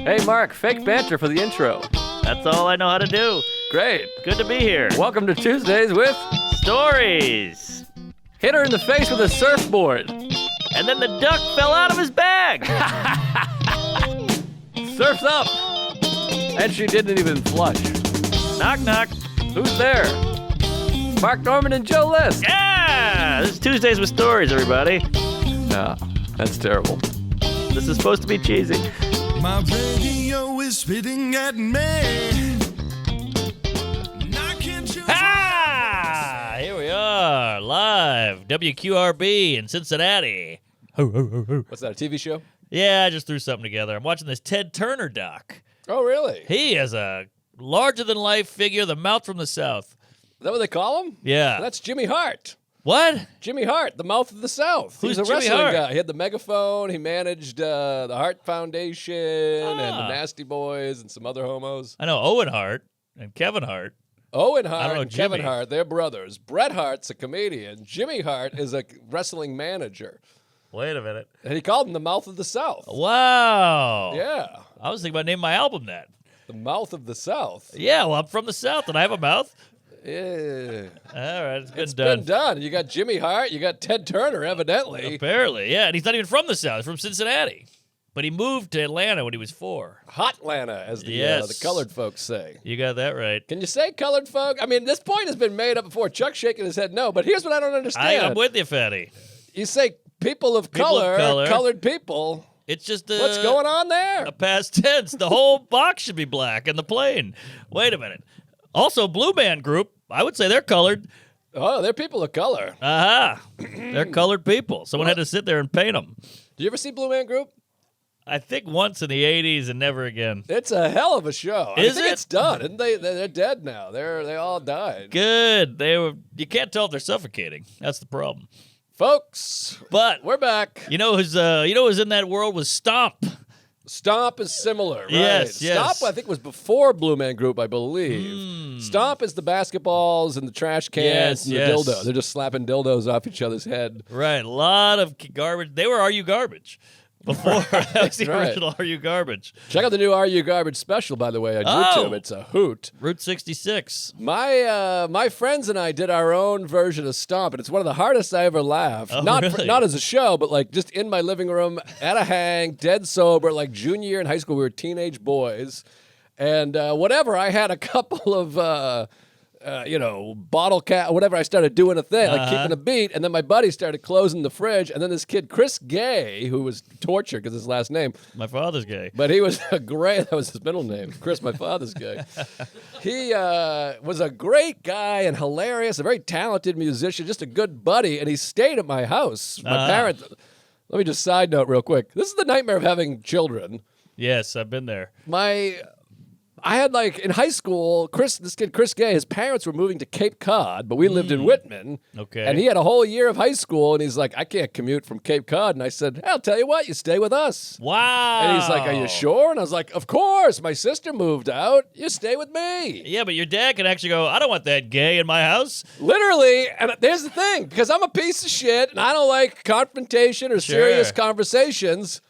Hey, Mark, fake banter for the intro. That's all I know how to do. Great. Good to be here. Welcome to Tuesdays with Stories. Hit her in the face with a surfboard. And then the duck fell out of his bag. Surf's up. And she didn't even flush. Knock, knock. Who's there? Mark Norman and Joe List. Yeah! This is Tuesdays with Stories, everybody. No, that's terrible. This is supposed to be cheesy. My radio is spitting at me. Ah! Here we are, live, WQRB in Cincinnati. What's that, a TV show? Yeah, I just threw something together. I'm watching this Ted Turner doc. Oh, really? He is a larger-than-life figure, the mouth from the South. Is that what they call him? Yeah. That's Jimmy Hart. What? Jimmy Hart, the mouth of the South. Who's He's a Jimmy wrestling Hart? guy. He had the megaphone. He managed the Hart Foundation and the Ah. Nasty Boys and some other homos. I know Owen Hart and Kevin Hart. Owen I Hart don't know, and Kevin Jimmy. Hart, they're brothers. Bret Hart's a comedian. Jimmy Hart is a wrestling manager. Wait a minute. And he called him the mouth of the South. Wow. Yeah. I was thinking about naming my album that. The mouth of the South. Yeah, well, I'm from the South and I have a mouth. Yeah. All right, It's been done. You got Jimmy Hart, you got Ted Turner, evidently. Apparently, yeah. And he's not even from the South. He's from Cincinnati. But he moved to Atlanta when he was 4. Hotlanta, as the Yes. colored folks say. You got that right. Can you say colored folk? I mean, this point has been made up before. Chuck's shaking his head no, but here's what I don't understand. I'm with you, Fatty. You say people of People of color, color. colored people. It's just What's going on there? a past tense. The whole box should be black and the plane. Wait a minute. Also, Blue Band Group, I would say they're colored. Oh, they're people of color. Aha. They're colored people. Someone had to sit there and paint them. Do you ever see Blue Man Group? I think once in the 80s and never again. It's a hell of a show. I Is think it? it's done. And they're dead now. They all died. Good. You can't tell if they're suffocating. That's the problem. Folks, But we're back. you know who's in that world was Stomp. Stomp is similar, right? Yes, yes. Stomp, I think, was before Blue Man Group, I believe. Stomp is the basketballs and the trash cans and the Yes. dildo. They're just slapping dildos off each other's head. Right. A lot of garbage. They were Are You Garbage before. That was the right. original Are You Garbage. Check out the new Are You Garbage special, by the way, on Oh. YouTube. It's a hoot. Route 66. My friends and I did our own version of Stomp, and it's one of the hardest I ever laughed. Oh, not really? not as a show, but like just in my living room at a hang, dead sober, like junior year in high school. We were teenage boys, and whatever. I had a couple of bottle cap, whatever. I started doing a thing, like keeping a beat, and then my buddy started closing the fridge, and then this kid Chris Gay, who was tortured because his last name. My father's gay. But he was a great, that was his middle name, Chris, my father's guy. He was a great guy and hilarious, a very talented musician, just a good buddy, and he stayed at my house. My parents, let me just side note real quick. This is the nightmare of having children. Yes, I've been there. I had like in high school, this kid Chris Gay, his parents were moving to Cape Cod, but we lived in Whitman. Okay. And he had a whole year of high school, and he's like, I can't commute from Cape Cod. And I said, I'll tell you what, you stay with us. Wow. And he's like, are you sure? And I was like, of course. My sister moved out. You stay with me. Yeah, but your dad can actually go, I don't want that gay in my house. Literally. And there's the thing, because I'm a piece of shit, and I don't like confrontation or serious conversations.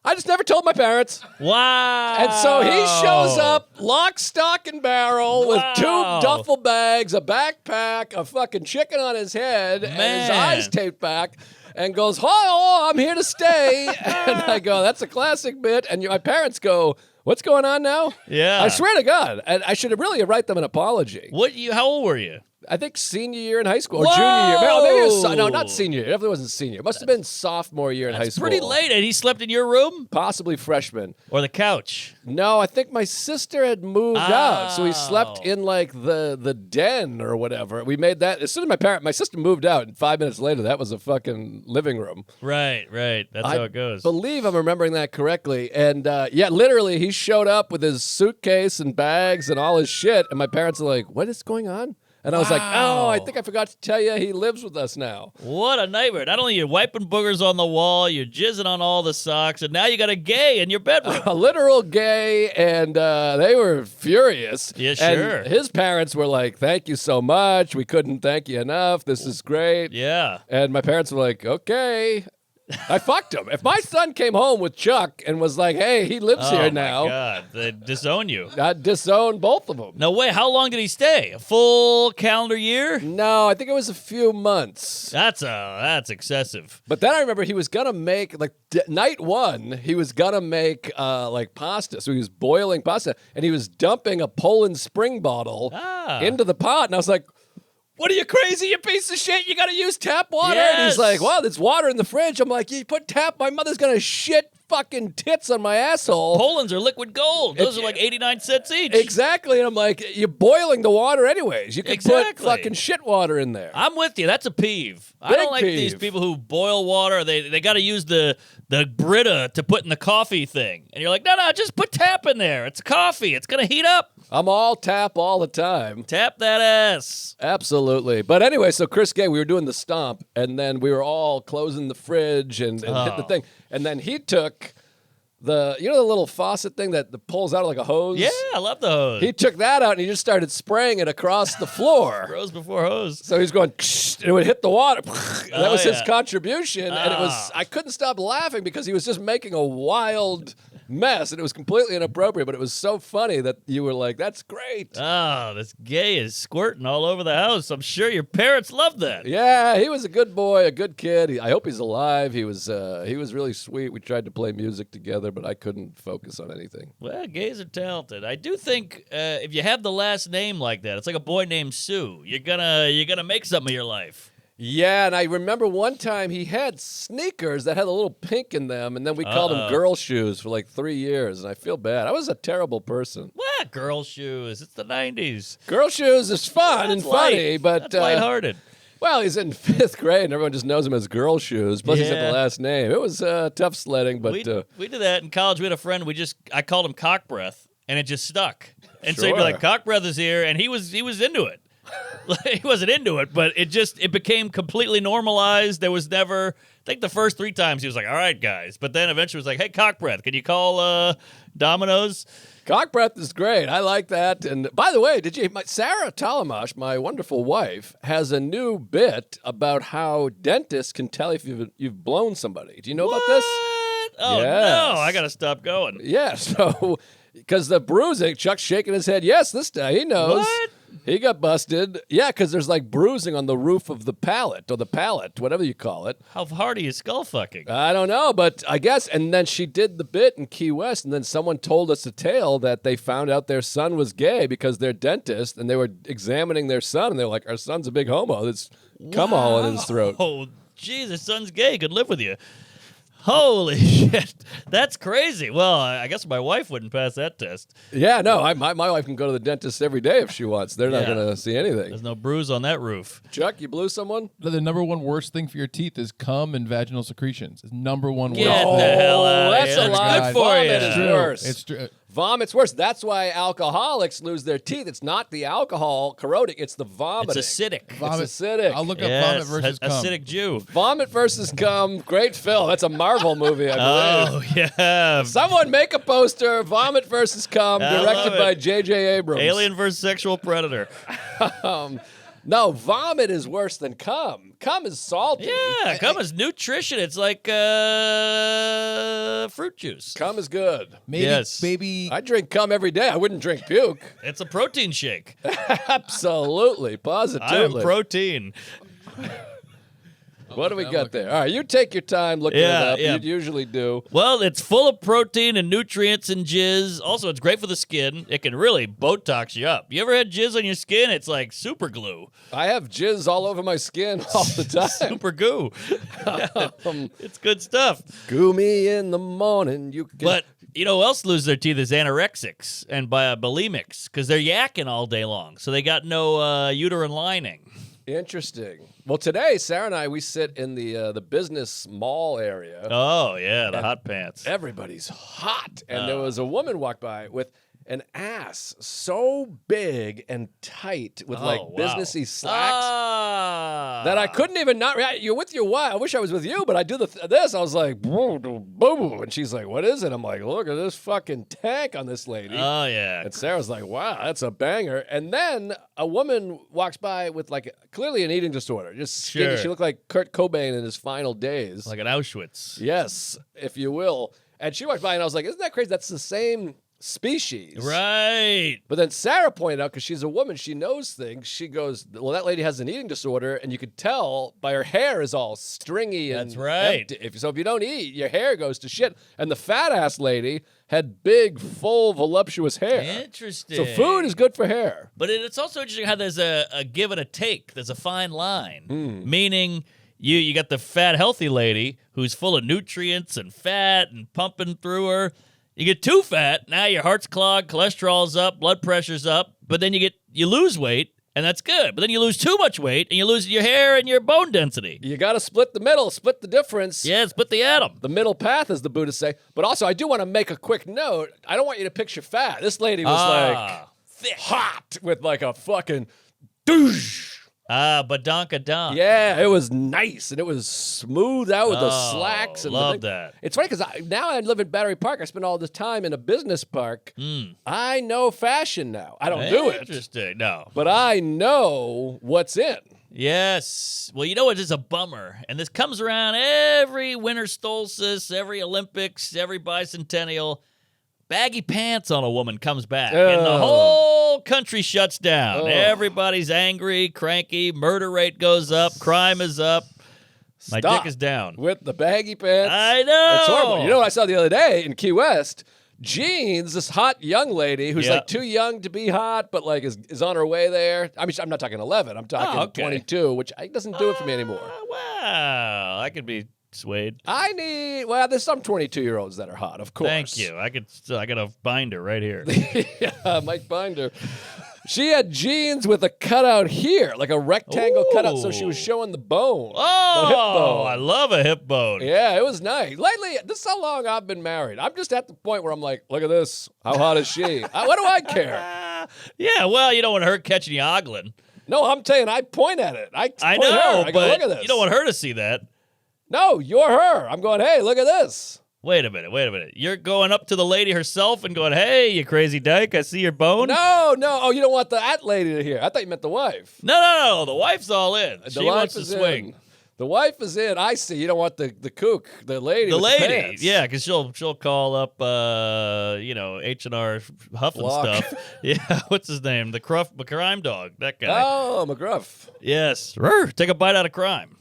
I just never told my parents. Wow. And so he shows up, lock, stock, and barrel with 2 duffel bags, a backpack, a fucking chicken on his head, and his eyes taped back, and goes, "Oh, I'm here to stay." And I go, "That's a classic bit." And my parents go, "What's going on now?" Yeah. I swear to God, and I should really write them an apology. How old were you? I think senior year in high school or Whoa! junior year. Maybe it was, no, not senior year. It definitely wasn't senior. It must have been sophomore year in high It's school. pretty late, and he slept in your room? Possibly freshman. Or the couch? No, I think my sister had moved out, so he Oh. slept in like the den or whatever. We made that as soon as my sister moved out, and 5 minutes later, that was a fucking living room. Right. That's how it goes. Believe I'm remembering that correctly. And literally, he showed up with his suitcase and bags and all his shit, and my parents are like, "What is going on?" And I was like, "Oh, I think I forgot to tell you, he lives with us now." What a nightmare. Not only are you wiping boogers on the wall, you're jizzing on all the socks, and now you got a gay in your bedroom. A literal gay, and they were furious. Yeah, sure. And his parents were like, "Thank you so much. We couldn't thank you enough. This is great." Yeah. And my parents were like, "Okay." I fucked him. If my son came home with Chuck and was like, hey, he lives here now. Oh, my God. They'd disown you. I'd disown both of them. No way. How long did he stay? A full calendar year? No, I think it was a few months. That's excessive. But then I remember he was going to make, like, night one, he was going to make, like, pasta. So he was boiling pasta, and he was dumping a Poland Spring bottle into the pot. And I was like, what are you, crazy, you piece of shit? You got to use tap water? Yes. And he's like, well, there's water in the fridge. I'm like, you put tap, my mother's going to shit fucking tits on my asshole. Poland's are liquid gold. Those are like 89 cents each. Exactly. And I'm like, you're boiling the water anyways. You can put fucking shit water in there. I'm with you. That's a peeve. I don't like these people who boil water. They got to use the Brita to put in the coffee thing. And you're like, no, just put tap in there. It's coffee. It's going to heat up. I'm all tap all the time. Tap that ass. Absolutely. But anyway, so Chris Gay, we were doing the Stomp, and then we were all closing the fridge and hit the thing. And then he took the little faucet thing that pulls out like a hose? Yeah, I love the hose. He took that out and he just started spraying it across the floor. Rose before hose. So he's going, and it would hit the water. That was his contribution. And I couldn't stop laughing because he was just making a wild mess, and it was completely inappropriate, but it was so funny that you were like, that's great. Oh, this Gay is squirting all over the house. I'm sure your parents loved that. Yeah, he was a good boy, a good kid. I hope he's alive. He was really sweet. We tried to play music together, but I couldn't focus on anything. Well, gays are talented. I do think if you have the last name like that, it's like a boy named Sue. You're gonna make something of your life. Yeah, and I remember one time he had sneakers that had a little pink in them, and then we called them girl shoes for like 3 years, and I feel bad. I was a terrible person. What? Girl shoes? It's the 90s. Girl shoes is fun and funny, but... That's lighthearted. Well, he's in 5th grade, and everyone just knows him as Girl Shoes, plus he's got the last name. It was tough sledding, but... We did that in college. We had a friend, I called him Cock Breath, and it just stuck. And so he'd be like, Cock Breath is here, and he was into it. He wasn't into it, but it became completely normalized. There was never, I think the first 3 times he was like, all right, guys. But then eventually it was like, hey, Cock Breath, can you call Domino's? Cock Breath is great. I like that. And by the way, Sarah Talamash, my wonderful wife, has a new bit about how dentists can tell if you've blown somebody. Do you know about this? Oh, yes. no, I got to stop going. Yeah, so, because the bruising, Chuck's shaking his head. Yes, this guy, he knows. What? He got busted. Yeah, because there's like bruising on the roof of the palate, or the palate, whatever you call it. How hard are you skull fucking? I don't know, but I guess. And then she did the bit in Key West, and then someone told us a tale that they found out their son was gay because they're dentists, and they were examining their son, and they're like, our son's a big homo. There's cum all in his throat. Oh, geez, his son's gay. Could live with you. Holy shit. That's crazy. Well, I guess my wife wouldn't pass that test. Yeah, no, my wife can go to the dentist every day if she wants. They're not going to see anything. There's no bruise on that roof. Chuck, you blew someone? The number one worst thing for your teeth is cum and vaginal secretions. It's number one worst. Get the hell out of here. That's a lie. Good for Vomit you. is worse. It's true. Vomit's worse. That's why alcoholics lose their teeth. It's not the alcohol corroding. It's the vomiting. It's acidic. Vomit. It's acidic. I'll look up vomit versus cum. Acidic Jew. Vomit versus cum. Great film. That's a Marvel movie, I believe. Oh, yeah. Someone make a poster. Vomit versus cum, I directed love by it. J.J. Abrams. Alien versus sexual predator. No, vomit is worse than cum. Cum is salty. Yeah, cum is nutrition. It's like fruit juice. Cum is good. Maybe, Yes. baby. I drink cum every day. I wouldn't drink puke. It's a protein shake. Absolutely. I am Positively. protein. What do we got there? All right, you take your time looking it up. Yeah. You usually do. Well, it's full of protein and nutrients and jizz. Also, it's great for the skin. It can really Botox you up. You ever had jizz on your skin? It's like super glue. I have jizz all over my skin all the time. Super goo. It's good stuff. Goo me in the morning. You can... But you know who else loses their teeth is anorexics and bulimics because they're yakking all day long. So they got no uterine lining. Interesting. Well, today, Sarah and I, we sit in the business mall area. Oh, yeah, the hot pants. Everybody's hot. And there was a woman walked by with an ass so big and tight with like wow. businessy slacks Ah. that I couldn't even not react. You're with your wife. I wish I was with you, but I do this. I was like, boom, boom, boom. And she's like, what is it? I'm like, look at this fucking tank on this lady. Oh, yeah. And Sarah's like, wow, that's a banger. And then a woman walks by with like clearly an eating disorder. Just skinny. Sure. She looked like Kurt Cobain in his final days. Like an Auschwitz. Yes, if you will. And she walked by and I was like, isn't that crazy? That's the same species. Right. But then Sarah pointed out, because she's a woman, she knows things. She goes, well, that lady has an eating disorder, and you could tell by her hair is all stringy and That's right. empty. So if you don't eat, your hair goes to shit. And the fat-ass lady had big, full, voluptuous hair. Interesting. So food is good for hair. But it's also interesting how there's a give and a take. There's a fine line. Hmm. Meaning you got the fat, healthy lady who's full of nutrients and fat and pumping through her. You get too fat, now your heart's clogged, cholesterol's up, blood pressure's up, but then you lose weight, and that's good. But then you lose too much weight, and you lose your hair and your bone density. You got to split the middle, split the difference. Yeah, split the atom. The middle path, as the Buddhists say. But also, I do want to make a quick note. I don't want you to picture fat. This lady was like thick. hot with like a fucking douche. Badonka donk. Yeah, it was nice, and it was smooth out with the slacks. And love the thing. that. It's funny because now I live in Battery Park. I spend all this time in a business park. I know fashion now. I don't do it, Interesting. No. but I know what's in. Yes. Well, you know what is a bummer? And this comes around every winter solstice, every Olympics, every bicentennial. Baggy pants on a woman comes back, and the whole country shuts down. Everybody's angry, cranky, murder rate goes up, crime is up. My Stop dick is down. with the baggy pants. I know. It's horrible. You know what I saw the other day in Key West? Jeans, this hot young lady who's Yeah. like too young to be hot, but like is on her way there. I mean, I'm not talking 11. I'm talking okay. 22, which doesn't do it for me anymore. Wow. I could be swayed. There's some 22-year-olds that are hot, of course. Thank you. I got a binder right here. Yeah, Mike Binder. She had jeans with a cutout here, like a rectangle cutout, so she was showing the bone. Oh, the hip bone. I love a hip bone. Yeah, it was nice. Lately, this is how long I've been married. I'm just at the point where I'm like, look at this. How hot is she? What do I care? Yeah, well, you don't want her catching you ogling. No, I'm telling you, I point at it. I I point know, her. I go, but look at this. you don't want her to see that. No, you're her. I'm going, hey, look at this. Wait a minute. You're going up to the lady herself and going, hey, you crazy dyke, I see your bone. No. Oh, you don't want that lady to hear. I thought you meant the wife. No. The wife's all in. The She wife wants to is swing. in. The wife is in. I see. You don't want the kook, the lady. The with lady, the pants. yeah, because she'll call up, H&R Huff and Flock. stuff. Yeah, what's his name? The crime dog, that guy. Oh, McGruff. Yes, Rrr, take a bite out of crime.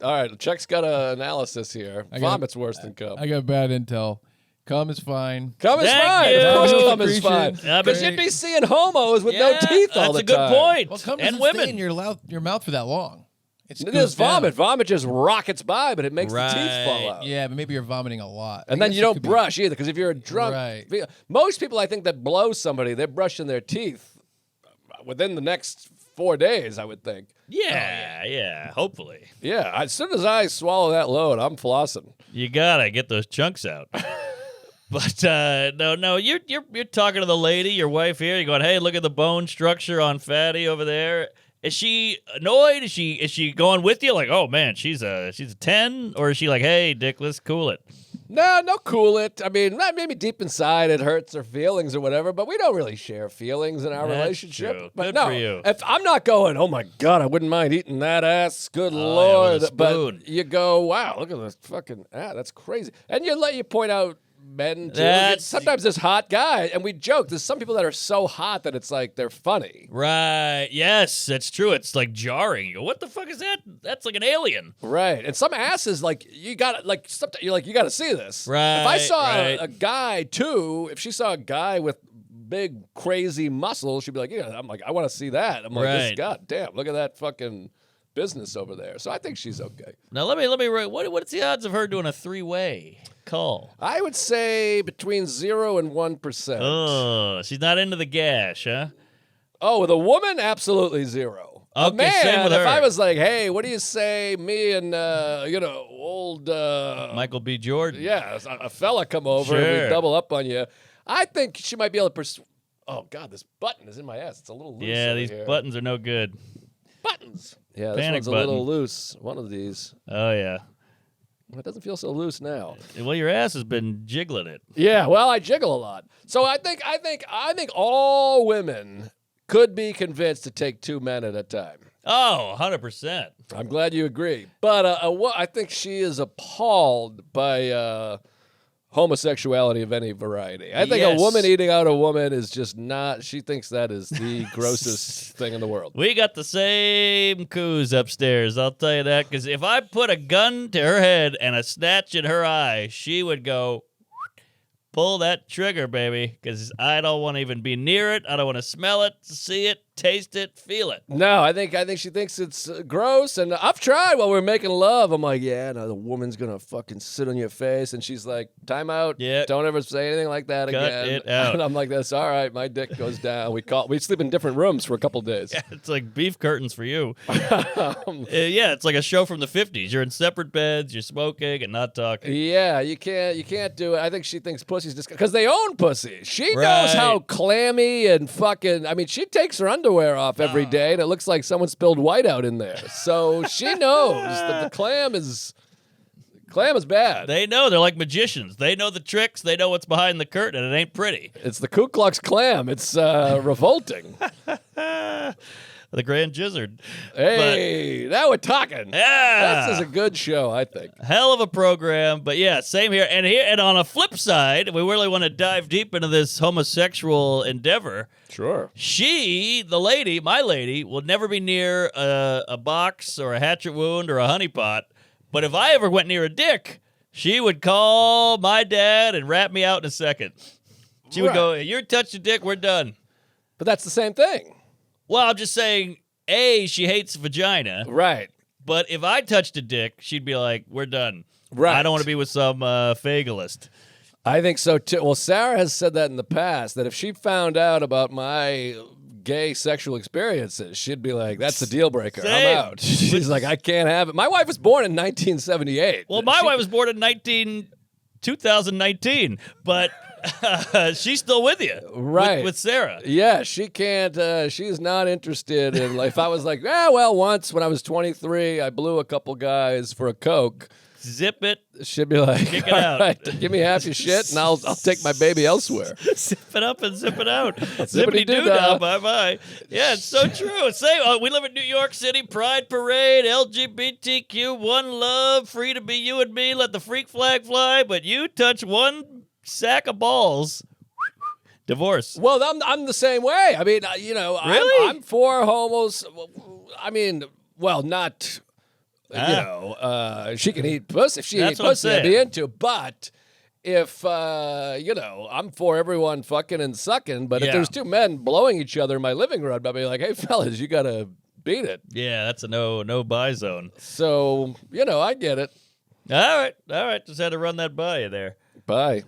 All right, Chuck's got an analysis here. got- Vomit's worse than cum. I got bad intel. Cum is fine. Cum is Thank fine. you. Of course, cum is fine. Secretion. Yeah, but Because you'd be seeing homos with no Yeah, teeth all the That's a time. good point. Well, cum and doesn't women. stay in your mouth for that long. It's It is goes down. vomit. Vomit just rockets by, but it makes the teeth Right. fall out. Yeah, but maybe you're vomiting a lot. I And then guess you it don't could be- brush either, because if you're a drunk, Right. most people I think that blow somebody, they're brushing their teeth within the next 4 days, I would think. Yeah, hopefully. Yeah, as soon as I swallow that load, I'm flossing. You gotta get those chunks out. But no, you're talking to the lady, your wife here. You're going, hey, look at the bone structure on Fatty over there. Is she annoyed? Is she going with you? Like, oh man, she's a 10, or is she like, hey, Dick, let's cool it? No, cool it. I mean, maybe deep inside it hurts her feelings or whatever, but we don't really share feelings in our That's relationship. true. But Good no, for you. if I'm not going, oh my God, I wouldn't mind eating that ass. Good yeah, Lord. with a But spoon. you go, wow, look at this fucking that's crazy. And you point out men too. That's- Sometimes this hot guy, and we joke, there's some people that are so hot that it's like they're funny. Right. Yes, that's true. It's like jarring. You go, what the fuck is that? That's like an alien. Right. And some asses, like, you got to see this. Right, If I saw right. a guy, too, if she saw a guy with big, crazy muscles, she'd be like, yeah, I'm like, I want to see that. I'm like, Right. God damn, look at that fucking business over there. So I think she's okay. Now let me what's the odds of her doing a 3-way call? I would say between 0 and 1%. Oh, she's not into the gash, huh? Oh, with a woman, absolutely 0. A Okay, man, same with if her. I was like, hey, what do you say, me and, old... Michael B. Jordan. Yeah, a fella come over and Sure. we double up on you. I think she might be able to Oh, God, this button is in my ass. It's a little loose. Yeah, over these here. buttons are no good. Buttons. Yeah, this Panic one's a little loose. One of these. Oh, yeah. It doesn't feel so loose now. Well, your ass has been jiggling it. Yeah, well, I jiggle a lot. So I think all women could be convinced to take 2 men at a time. Oh, 100%. I'm glad you agree. But I think she is appalled by homosexuality of any variety. I think Yes. a woman eating out a woman is just not, she thinks that is the grossest thing in the world. We got the same coos upstairs, I'll tell you that, because if I put a gun to her head and a snatch in her eye, she would go, pull that trigger, baby, because I don't want to even be near it. I don't want to smell it, see it, taste it, feel it. No, I think she thinks it's gross, and I've tried while we're making love. I'm like, yeah, no, the woman's gonna fucking sit on your face, and she's like, time out. Yeah. Don't ever say anything like that Cut again. it out. And I'm like, that's all right. My dick goes down. We sleep in different rooms for a couple days. It's like beef curtains for you. Yeah, it's like a show from the 50s. You're in separate beds, you're smoking and not talking. Yeah, you can't do it. I think she thinks pussy's just because they own pussy. She knows Right. how clammy and fucking. I mean, she takes her underwear off every day, and it looks like someone spilled whiteout in there. So she knows that the clam is bad. They know. They're like magicians. They know the tricks. They know what's behind the curtain, and it ain't pretty. It's the Ku Klux Klam. It's revolting. The Grand Gizzard. Hey, now we're talking. Yeah. This is a good show, I think. Hell of a program, but yeah, same here. And on a flip side, we really want to dive deep into this homosexual endeavor. Sure. She, the lady, my lady, will never be near a box or a hatchet wound or a honeypot. But if I ever went near a dick, she would call my dad and rat me out in a second. She would go, "You touched a dick, we're done." But that's the same thing. Well, I'm just saying, A, she hates vagina. Right. But if I touched a dick, she'd be like, "We're done." Right. I don't want to be with some fagalist. I think so too. Well, Sarah has said that in the past, that if she found out about my gay sexual experiences, she'd be like, that's a deal breaker. Same. I'm out. She's like, I can't have it. My wife was born in 1978. Well, my wife was born in 2019, but she's still with you. Right. With Sarah. Yeah, she can't, she's not interested in, like, if I was like, once when I was 23, I blew a couple guys for a Coke. Zip it. She'd be like, Kick it "All out. right, give me half your shit and I'll take my baby elsewhere. Zip it up and zip it out. Zippity doo Zippity-doo-dah, dah. bye-bye. Yeah, it's so true. We live in New York City, Pride Parade, LGBTQ, one love, free to be you and me, let the freak flag fly, but you touch one sack of balls, divorce. Well, I'm the same way. I mean, Really? I'm for homos. I mean, well, not, she can eat pussy. If she That's eats what I'm pussy, I'd be saying. into. But if, I'm for everyone fucking and sucking. But if Yeah. there's two men blowing each other in my living room, I'd be like, hey, fellas, you got to beat it. Yeah, that's a no buy zone. So, I get it. All right. Just had to run that by you there. Bye.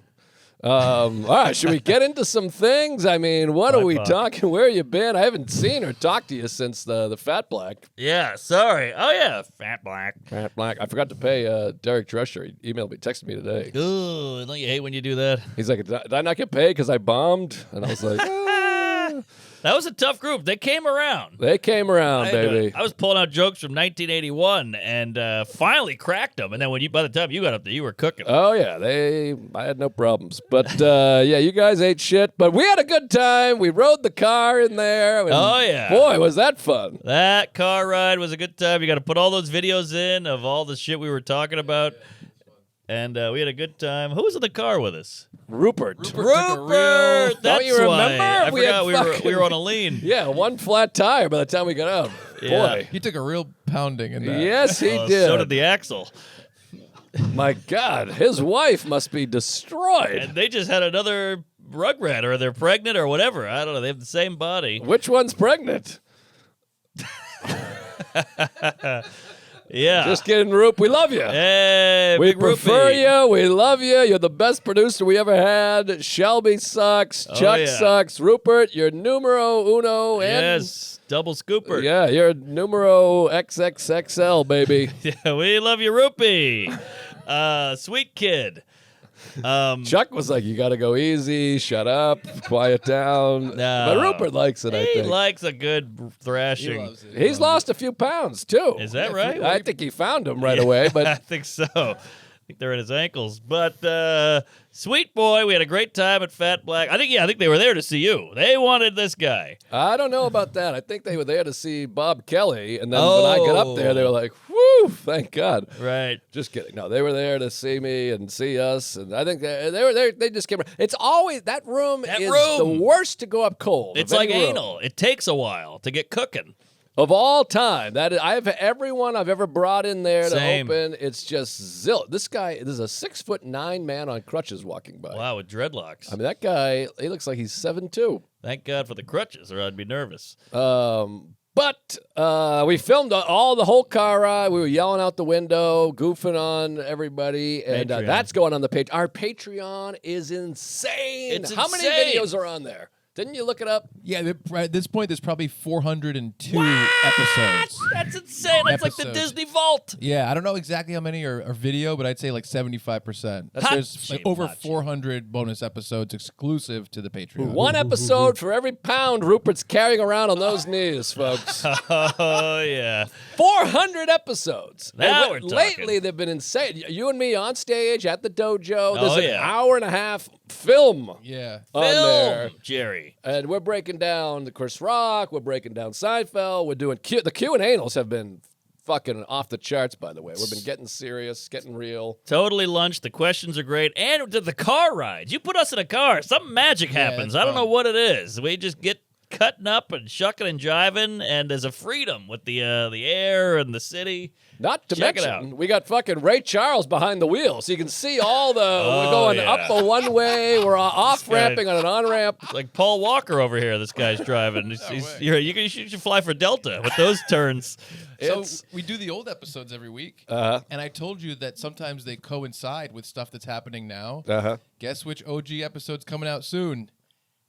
All right, should we get into some things? I mean, what are we Fuck. talking? Where you been? I haven't seen or talked to you since the Fat Black. Yeah, sorry. Oh, yeah, Fat Black. Fat Black. I forgot to pay Derek Drescher. He emailed me, texted me today. Ooh, don't you hate when you do that? He's like, did I not get paid because I bombed? And I was like, That was a tough group. They came around. they came around, baby. I was pulling out jokes from 1981 and finally cracked them. And then by the time you got up there, you were cooking. Oh, yeah, I had no problems. But, yeah, you guys ate shit. But we had a good time. We rode the car in there. And Oh, yeah. Boy, was that fun. That car ride was a good time. You got to put all those videos in of all the shit we were talking about. And we had a good time. Who was in the car with us? Rupert. Rupert! Don't you That's remember? why. I We had forgot we were on a lean. Yeah, one flat tire by the time we got out. Yeah. Boy. He took a real pounding in that. Yes, he Oh, did. So did the axle. My God, his wife must be destroyed. And they just had another rugrat, or they're pregnant, or whatever. I don't know. They have the same body. Which one's pregnant? Yeah. Just kidding, Roop. We love you. Hey, We big prefer Rupee. you. We love you. You're the best producer we ever had. Shelby sucks. Chuck yeah. sucks. Rupert, you're numero uno. And Yes, double scooper. yeah, you're numero XXXL, baby. Yeah, we love you, Rupee. Sweet kid. Chuck was like, you got to go easy, shut up, quiet down. No. But Rupert likes it, I He think. likes a good thrashing. He loves it. He's lost a few pounds, too. Is that right? I think he found him right away, I but think so. I think they're at his ankles. But sweet boy, we had a great time at Fat Black. I think they were there to see you. They wanted this guy. I don't know about that. I think they were there to see Bob Kelly, and then when I got up there, they were like, whew, thank God. Right. Just kidding. No, they were there to see me and see us, and I think they were there. They just came. It's always that room is the worst to go up cold. It's of like any room. anal. It takes a while to get cooking. Of all time, that is, everyone I've ever brought in there Same. to open. It's just This guy, there's a 6'9" man on crutches walking by. Wow, with dreadlocks. I mean, that guy, he looks like he's 7'2". Thank God for the crutches, or I'd be nervous. But we filmed the whole car ride. We were yelling out the window, goofing on everybody, and Patreon. that's going on the page. Our Patreon is insane. It's How many insane. videos are on there? Didn't you look it up? Yeah, at this point, there's probably 402 episodes. That's insane. That's like the Episodes. Disney Vault. Yeah, I don't know exactly how many are video, but I'd say like 75%. There's like Hachi, over Hachi. 400 bonus episodes exclusive to the Patreon. One episode for every pound Rupert's carrying around on those knees, folks. Oh, yeah. 400 episodes. Now And we're talking. Lately, they've been insane. You and me on stage at the dojo. There's Oh, an yeah. hour and a half film Yeah. on there. Film, Jerry. And we're breaking down the Chris Rock. We're breaking down Seinfeld. We're doing the Q&Anals have been fucking off the charts, by the way. We've been getting serious, getting real. Totally lunch. The questions are great. And the car rides. You put us in a car. Something magic happens. it's I don't know fun. what it is. We just get cutting up and shucking and jiving, and there's a freedom with the air and the city. Not to Check it mention, we got fucking Ray Charles behind the wheel, so you can see all the. We're going yeah. up a one-way. We're off ramping on an on-ramp. It's like Paul Walker over here. This guy's driving. You should fly for Delta with those turns. So we do the old episodes every week, and I told you that sometimes they coincide with stuff that's happening now. Guess which OG episode's coming out soon?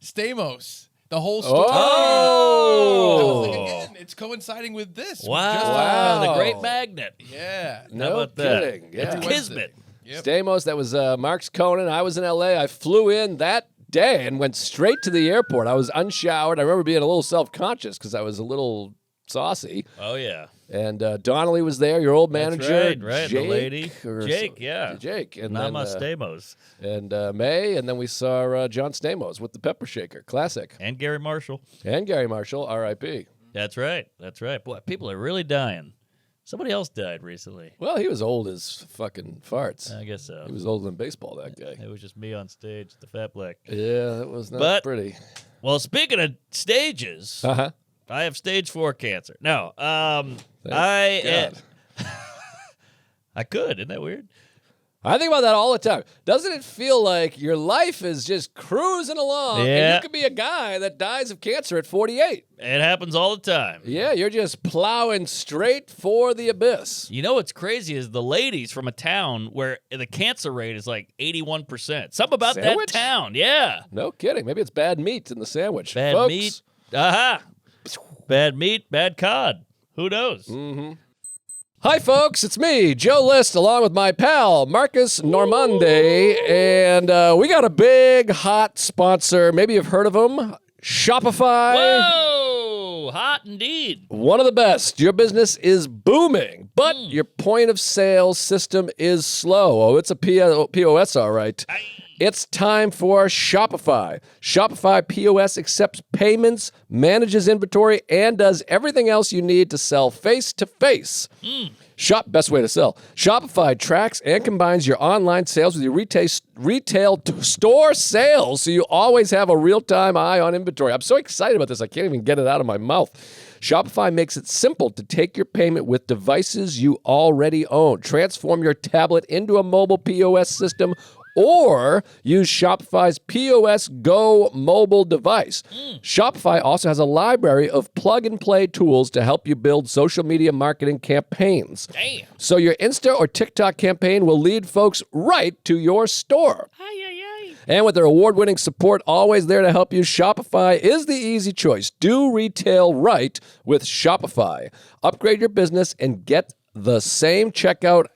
Stamos. The whole story. Oh! I was like, again, it's coinciding with this. We Wow. just- Wow. The Great Magnet. Yeah. No How about that? kidding. Yeah. It's Every Kismet. Yep. Stamos, that was Mark's Conan. I was in L.A. I flew in that day and went straight to the airport. I was unshowered. I remember being a little self-conscious because I was a little saucy. Oh, yeah. And Donnelly was there, your old manager. That's right. Jake, The lady. or Jake, so- yeah. Jake. And then, Namaste-mos. and May, and then we saw John Stamos with the Pepper Shaker. Classic. And Gary Marshall. And Gary Marshall, R.I.P. That's right. That's right. Boy, people are really dying. Somebody else died recently. Well, he was old as fucking farts. I guess so. He was older than baseball, that guy. It was just me on stage at the Fat Black. Yeah, that was not But- pretty. Well, speaking of stages, Uh-huh. I have stage 4 cancer. No, God. I could. Isn't that weird? I think about that all the time. Doesn't it feel like your life is just cruising along and Yeah. you could be a guy that dies of cancer at 48? It happens all the time. Yeah, you're just plowing straight for the abyss. You know what's crazy is the ladies from a town where the cancer rate is like 81%. Something about Sandwich? that town. Yeah. No kidding. Maybe it's bad meat in the sandwich. Bad Folks, meat. Aha. Bad meat, bad cod. Who knows? Hi, folks. It's me, Joe List, along with my pal, Markus Normandi. And we got a big, hot sponsor. Maybe you've heard of them. Shopify. Whoa! Hot indeed. One of the best. Your business is booming, but your point of sale system is slow. Oh, it's a POS, all right. It's time for Shopify. Shopify POS accepts payments, manages inventory, and does everything else you need to sell face-to-face. Best way to sell. Shopify tracks and combines your online sales with your retail store sales, so you always have a real-time eye on inventory. I'm so excited about this, I can't even get it out of my mouth. Shopify makes it simple to take your payment with devices you already own. Transform your tablet into a mobile POS system or use Shopify's POS Go mobile device. Shopify also has a library of plug-and-play tools to help you build social media marketing campaigns. Damn. So your Insta or TikTok campaign will lead folks right to your store. And with their award-winning support always there to help you, Shopify is the easy choice. Do retail right with Shopify. Upgrade your business and get the same checkout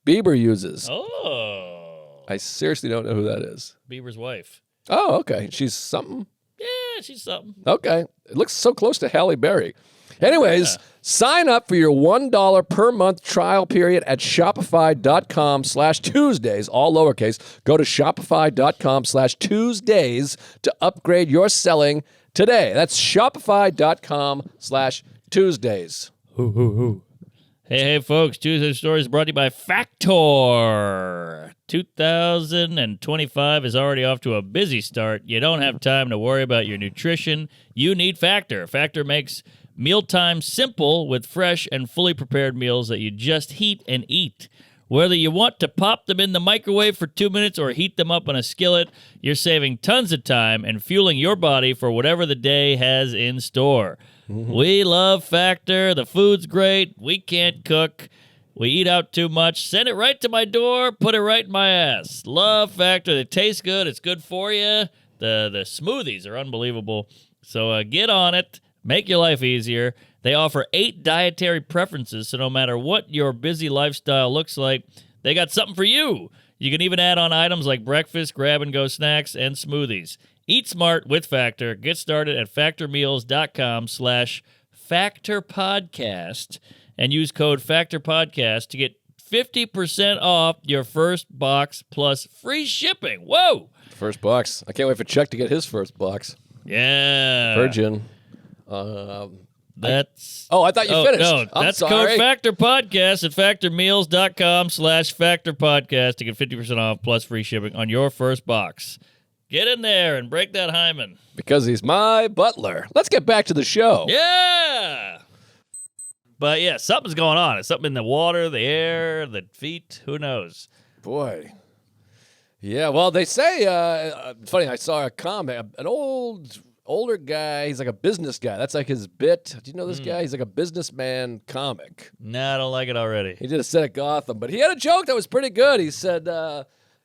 Bieber uses. Oh. I seriously don't know who that is. Bieber's wife. Oh, okay. She's something? Yeah, she's something. Okay. It looks so close to Halle Berry. Anyways, sign up for your $1 per month trial period at Shopify.com/Tuesdays, all lowercase. Go to Shopify.com/Tuesdays to upgrade your selling today. That's Shopify.com/Tuesdays. Hey, folks. Tuesday Story is brought to you by Factor. 2025 is already off to a busy start. You don't have time to worry about your nutrition. You need Factor. Factor makes mealtime simple with fresh and fully prepared meals that you just heat and eat. Whether you want to pop them in the microwave for 2 minutes or heat them up on a skillet, you're saving tons of time and fueling your body for whatever the day has in store. We love Factor. The food's great. We can't cook. We eat out too much. Send it right to my door. Put it right in my ass. Love Factor. They taste good. It's good for you. The smoothies are unbelievable. So get on it. Make your life easier. They offer 8 dietary preferences, so no matter what your busy lifestyle looks like, they got something for you. You can even add on items like breakfast, grab-and-go snacks, and smoothies. Eat smart with Factor. Get started at factormeals.com/factorpodcast and use code FACTORPODCAST to get 50% off your first box plus free shipping. Whoa! First box. I can't wait for Chuck to get his first box. Yeah. Virgin. That's. I thought you finished. No, that's code Factor Podcast at factormeals.com/factorpodcast to get 50% off plus free shipping on your first box. Get in there and break that hymen. Because he's my butler. Let's get back to the show. Yeah. But yeah, something's going on. It's something in the water, the air, the feet. Who knows? Boy. Yeah, well, they say, funny, I saw a comic, an older guy. He's like a business guy. That's like his bit. Do you know this guy? He's like a businessman comic. Nah, I don't like it already. He did a set at Gotham, but he had a joke that was pretty good. He said,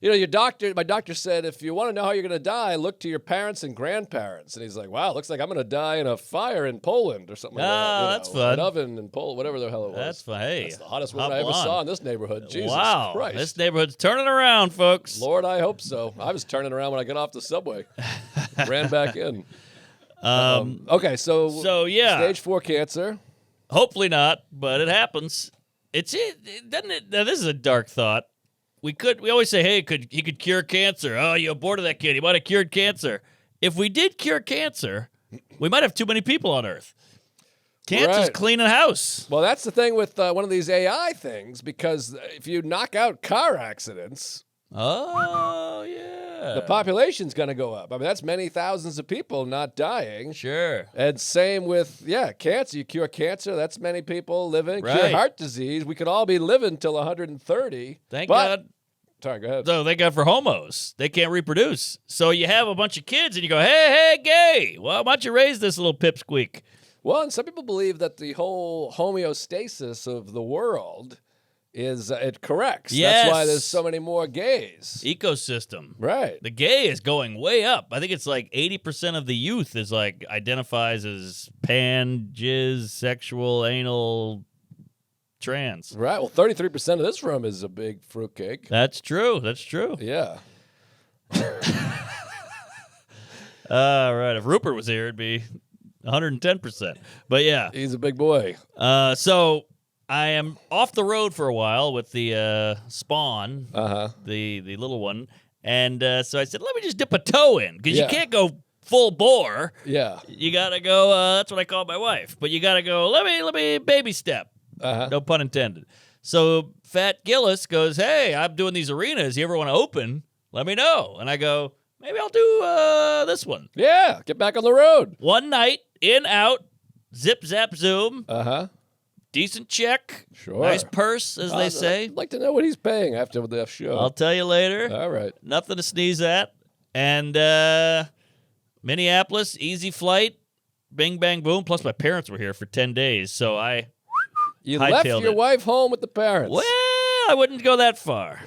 my doctor said, if you want to know how you're going to die, look to your parents and grandparents. And he's like, wow, looks like I'm going to die in a fire in Poland or something like that. That's fun. An oven in Poland, whatever the hell it was. That's fun. Hey, that's the hottest one I ever saw in this neighborhood. Jesus Christ. This neighborhood's turning around, folks. Lord, I hope so. I was turning around when I got off the subway. Ran back in. Okay, so yeah. Stage 4 cancer. Hopefully not, but it happens. Doesn't it? Now, this is a dark thought. We always say, hey, he could cure cancer. Oh, you aborted that kid. He might have cured cancer. If we did cure cancer, we might have too many people on Earth. Cancer's cleaning house. Well, that's the thing with one of these AI things, because if you knock out car accidents, the population's going to go up. I mean, that's many thousands of people not dying. Sure. And same with, cancer. You cure cancer, that's many people living. Right. Cure heart disease, we could all be living till 130. Thank God. Sorry, go ahead. So thank God for homos. They can't reproduce. So you have a bunch of kids and you go, hey, gay. Well, why don't you raise this little pipsqueak? Well, and some people believe that the whole homeostasis of the world is it corrects. Yes. That's why there's so many more gays. Ecosystem. Right. The gay is going way up. I think it's like 80% of the youth is like identifies as pan, jizz, sexual, anal, trans. Right. Well, 33% of this room is a big fruitcake. That's true. Yeah. Right. If Rupert was here, it'd be 110%. But yeah. He's a big boy. So I am off the road for a while with the Spawn, the little one. And so I said, let me just dip a toe in, because you can't go full bore. Yeah. You got to go, that's what I call my wife. But you got to go, let me baby step. No pun intended. So Fat Gillis goes, hey, I'm doing these arenas. You ever want to open? Let me know. And I go, maybe I'll do this one. Yeah, get back on the road. One night, in, out, zip, zap, zoom. Decent check. Sure. Nice purse, as they say. I'd like to know what he's paying after the show. I'll tell you later. All right. Nothing to sneeze at. And Minneapolis, easy flight, bing, bang, boom. Plus, my parents were here for 10 days, so You left your wife home with the parents. Well, I wouldn't go that far.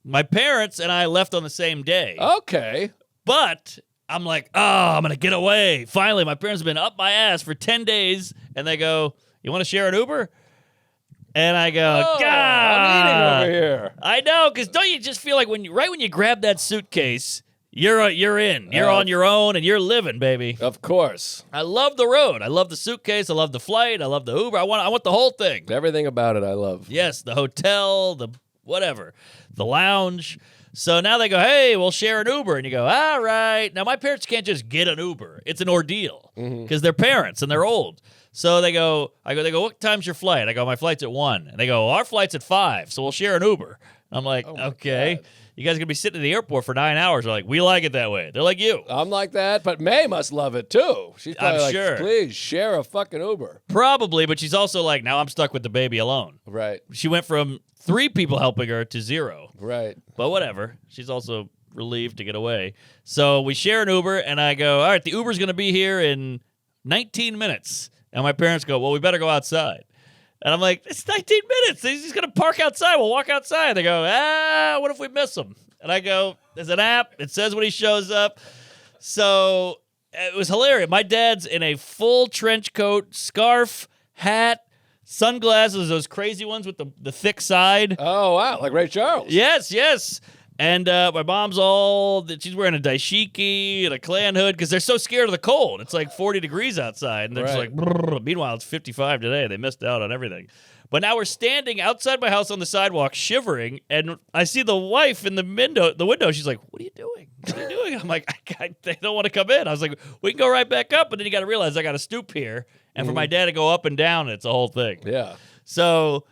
My parents and I left on the same day. Okay. But I'm like, I'm going to get away. Finally, my parents have been up my ass for 10 days, and they go, you want to share an Uber? And I go, God. I'm eating over here. I know, because don't you just feel like when you grab that suitcase, you're in. You're on your own, and you're living, baby. Of course. I love the road. I love the suitcase. I love the flight. I love the Uber. I want the whole thing. Everything about it I love. Yes, the hotel, the whatever, the lounge. So now they go, hey, we'll share an Uber. And you go, all right. Now, my parents can't just get an Uber. It's an ordeal because they're parents and they're old. So they go, what time's your flight? I go, my flight's at 1. And they go, well, our flight's at 5, so we'll share an Uber. I'm like, okay. God. You guys are going to be sitting at the airport for 9 hours. They're like, we like it that way. They're like you. I'm like that, but May must love it too. She's probably like, sure. Please share a fucking Uber. Probably, but she's also like, now I'm stuck with the baby alone. Right. She went from 3 people helping her to 0. Right. But whatever. She's also relieved to get away. So we share an Uber, and I go, all right, the Uber's going to be here in 19 minutes. And my parents go, well, we better go outside. And I'm like, it's 19 minutes. He's going to park outside. We'll walk outside. They go, what if we miss him? And I go, there's an app. It says when he shows up. So it was hilarious. My dad's in a full trench coat, scarf, hat, sunglasses, those crazy ones with the thick side. Oh, wow. Like Ray Charles. Yes. And my mom's she's wearing a dashiki and a Klan hood because they're so scared of the cold. It's like 40 degrees outside. And they're just like, brrr. Meanwhile, it's 55 today. They missed out on everything. But now we're standing outside my house on the sidewalk shivering. And I see the wife in the window. She's like, what are you doing? What are you doing? I'm like, they don't want to come in. I was like, we can go right back up. But then you got to realize I got to stoop here. And for my dad to go up and down, it's a whole thing. Yeah. So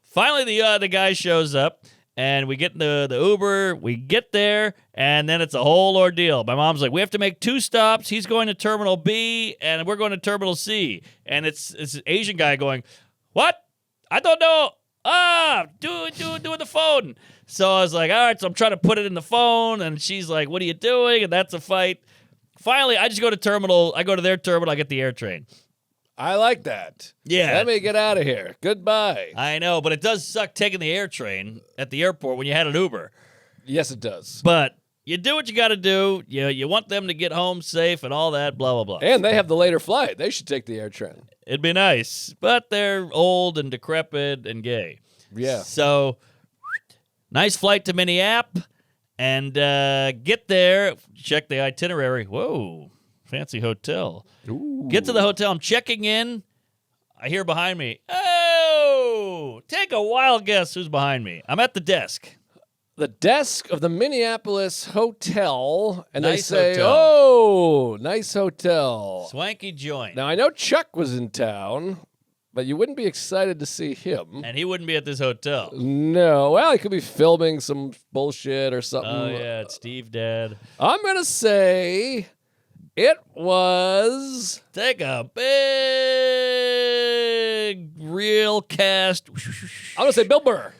finally the guy shows up. And we get in the Uber, we get there, and then it's a whole ordeal. My mom's like, we have to make 2 stops. He's going to Terminal B, and we're going to Terminal C. And it's an Asian guy going, what? I don't know. Do the phone. So I was like, all right, so I'm trying to put it in the phone, and she's like, what are you doing? And that's a fight. Finally, I just go to their terminal, I get the air train. I like that. Yeah. Let me get out of here. Goodbye. I know, but it does suck taking the air train at the airport when you had an Uber. Yes, it does. But you do what you got to do. You want them to get home safe and all that, blah, blah, blah. And they have the later flight. They should take the air train. It'd be nice. But they're old and decrepit and gay. Yeah. So, nice flight to Minneapolis. And get there. Check the itinerary. Whoa. Fancy hotel. Ooh. Get to the hotel. I'm checking in. I hear behind me, oh, take a wild guess who's behind me. I'm at the desk. The desk of the Minneapolis hotel. And Nice they say, hotel. oh, nice hotel. Swanky joint. Now, I know Chuck was in town, but you wouldn't be excited to see him. And he wouldn't be at this hotel. No. Well, he could be filming some bullshit or something. Oh, yeah, it's Steve Dad. I'm going to say it was... Take a big real cast. I'm going to say Bill Burr.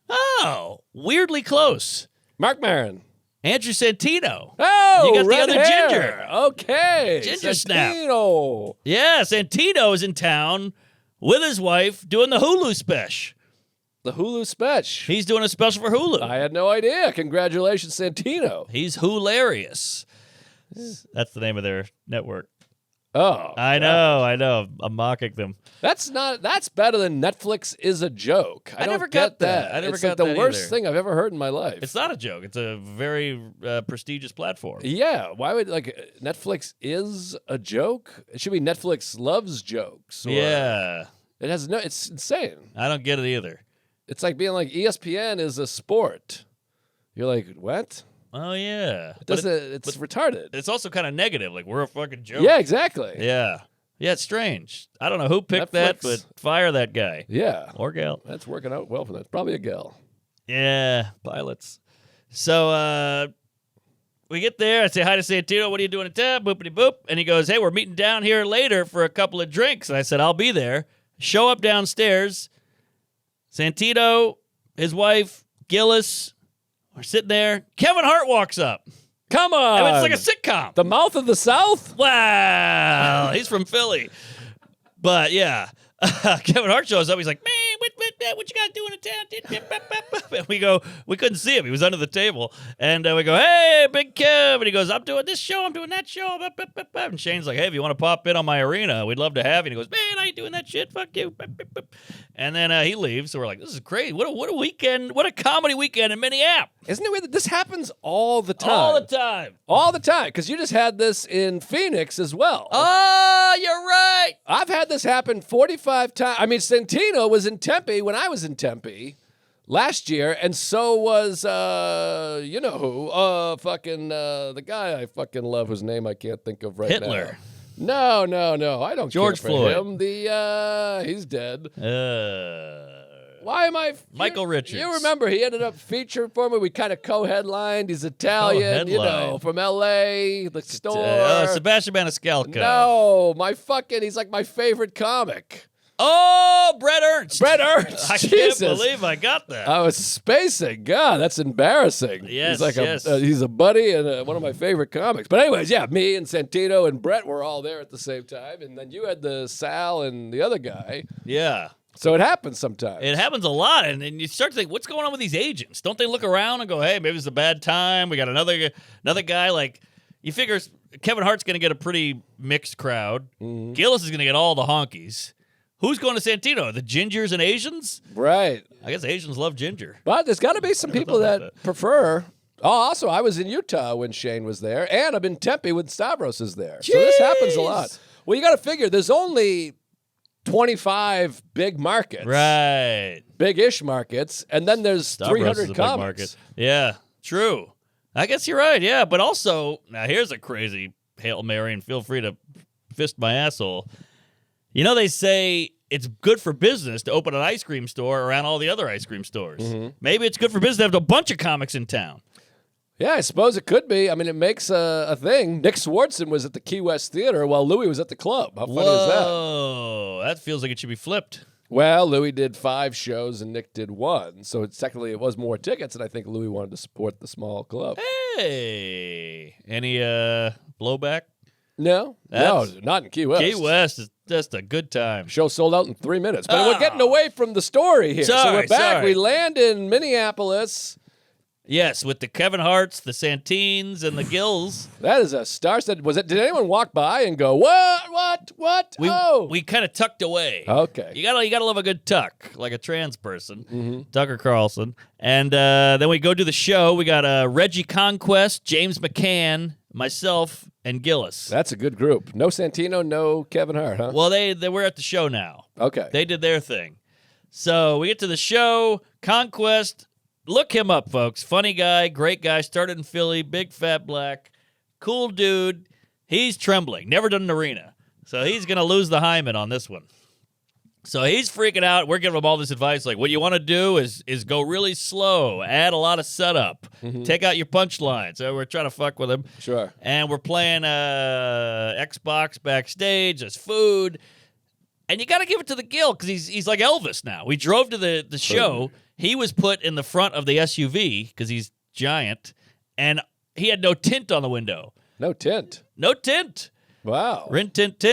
Oh, weirdly close. Mark Maron. Andrew Santino. Oh, You got the red other hair. ginger. Okay. Ginger snap. Santino. Yeah, Santino's in town with his wife doing the Hulu special. The Hulu special. He's doing a special for Hulu. I had no idea. Congratulations, Santino. He's hilarious. That's the name of their network. Oh. I know. I'm mocking them. That's better than Netflix is a joke. I never don't got get that. that. I never it's got like the that worst either. thing I've ever heard in my life. It's not a joke. It's a very prestigious platform. Yeah. Why would Netflix is a joke? It should be Netflix loves jokes. Or Yeah. It has no. It's insane. I don't get it either. It's like being like ESPN is a sport. You're like, what? Oh, yeah. It doesn't. It's retarded. It's also kind of negative. Like, we're a fucking joke. Yeah, exactly. Yeah. Yeah, it's strange. I don't know who picked that, Netflix. but fire that guy. Yeah. Or gal. That's working out well for that. Probably a gal. Yeah, pilots. So we get there. I say hi to Santino. What are you doing in town? Boopity boop. And he goes, hey, we're meeting down here later for a couple of drinks. And I said, I'll be there. Show up downstairs. Santino, his wife, Gillis, we're sitting there. Kevin Hart walks up. Come on. I mean, it's like a sitcom. The mouth of the South? Wow. He's from Philly. But, yeah. Kevin Hart shows up. He's like, that? What you guys doing in town? And we couldn't see him. He was under the table. And we go, hey, Big Kev. And he goes, I'm doing this show. I'm doing that show. And Shane's like, hey, if you want to pop in on my arena, we'd love to have you. And he goes, man, I ain't doing that shit. Fuck you. And then he leaves. So we're like, this is great. What a weekend. What a comedy weekend in Minneapolis. Isn't it weird that this happens all the time? All the time. All the time. Because you just had this in Phoenix as well. Oh, you're right. I've had this happen 45 times. I mean, Santino was in Tempe when I was in Tempe last year, and so was, you know who, the guy I fucking love whose name I can't think of right Hitler. now. No. I don't George care for Floyd. him. He's dead. Why am I? Michael Richards. You remember he ended up featuring for me. We kind of co-headlined. He's Italian, from L.A., the store. Sebastian Maniscalco. No, he's like my favorite comic. Oh, Brett Ernst. I Jesus. can't believe I got that. I was spacing. God, that's embarrassing. Yes, he's a buddy and one of my favorite comics. But anyways, yeah, me and Santino and Brett were all there at the same time. And then you had the Sal and the other guy. Yeah. So it happens sometimes. It happens a lot, and you start to think, what's going on with these agents? Don't they look around and go, hey, maybe it's a bad time? We got another guy. Like, you figure Kevin Hart's going to get a pretty mixed crowd. Mm-hmm. Gillis is going to get all the honkies. Who's going to Santino? The gingers and Asians? Right. I guess Asians love ginger. But there's got to be some people that prefer. Oh, also, I was in Utah when Shane was there, and I'm in Tempe when Stavros is there. Jeez. So this happens a lot. Well, you got to figure there's only 25 big markets. Right. Big-ish markets. And then there's Stavros 300 comics. Yeah, true. I guess you're right, yeah. But also, now here's a crazy Hail Mary, and feel free to fist my asshole. You know, they say it's good for business to open an ice cream store around all the other ice cream stores. Mm-hmm. Maybe it's good for business to have a bunch of comics in town. Yeah, I suppose it could be. I mean, it makes a thing. Nick Swartzen was at the Key West Theater while Louis was at the club. How funny is that? Whoa, that feels like it should be flipped. Well, Louis did 5 shows and Nick did 1. So technically it was more tickets, and I think Louis wanted to support the small club. Hey, any blowback? No, not in Key West. Key West is just a good time. Show sold out in 3 minutes. But we're getting away from the story here. So we're back. Sorry. We land in Minneapolis. Yes, with the Kevin Harts, the Santines, and the Gills. That is a star-studded. Did anyone walk by and go, what? We kind of tucked away. Okay. You gotta love a good tuck, like a trans person, Tucker Carlson. And then we go do the show. We got Reggie Conquest, James McCann, myself, and Gillis. That's a good group. No Santino, no Kevin Hart, huh? Well, they were at the show now. Okay. They did their thing. So we get to the show. Conquest. Look him up, folks. Funny guy, great guy. Started in Philly, big fat black, cool dude. He's trembling. Never done an arena. So he's going to lose the hymen on this one. So he's freaking out. We're giving him all this advice. Like, what you want to do is go really slow. Add a lot of setup. Take out your punchline. So we're trying to fuck with him. Sure. And we're playing Xbox backstage. There's food. And you got to give it to the Gil because he's like Elvis now. We drove to the show. He was put in the front of the SUV because he's giant, and he had no tint on the window. No tint. No tint. Wow. Rin tint.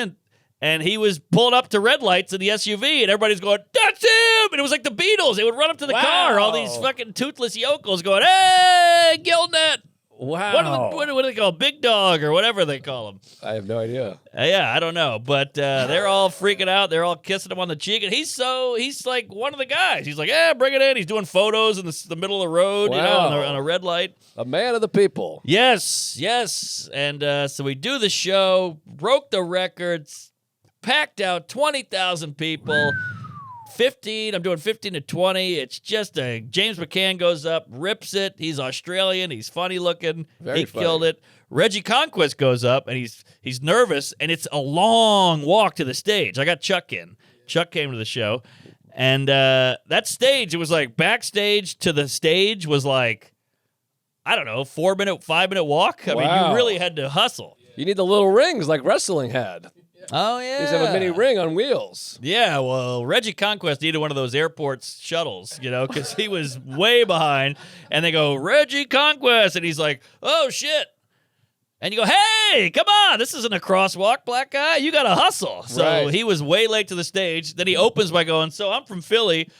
And he was pulled up to red lights in the SUV, and everybody's going, that's him! And it was like the Beatles. They would run up to the car, all these fucking toothless yokels going, hey, Gilnet! Wow. What do they call Big Dog or whatever they call him? I have no idea. Yeah, I don't know. But they're all freaking out. They're all kissing him on the cheek. And he's like one of the guys. He's like, yeah, bring it in. He's doing photos in the middle of the road, on a red light. A man of the people. Yes. And so we do the show, broke the records, packed out 20,000 people. 15, I'm doing 15 to 20. It's just James McCann goes up, rips it. He's Australian. He's funny looking. Very funny. Killed it. Reggie Conquest goes up, and he's nervous, and it's a long walk to the stage. I got Chuck in. Chuck came to the show, and that stage, it was like backstage to the stage was like, I don't know, 5-minute walk. I mean, you really had to hustle. You need the little rings like wrestling had. Oh, yeah. They just have a mini ring on wheels. Yeah, well, Reggie Conquest needed one of those airport shuttles, because he was way behind. And they go, Reggie Conquest. And he's like, oh, shit. And you go, hey, come on. This isn't a crosswalk, black guy. You got to hustle. So he was way late to the stage. Then he opens by going, so I'm from Philly.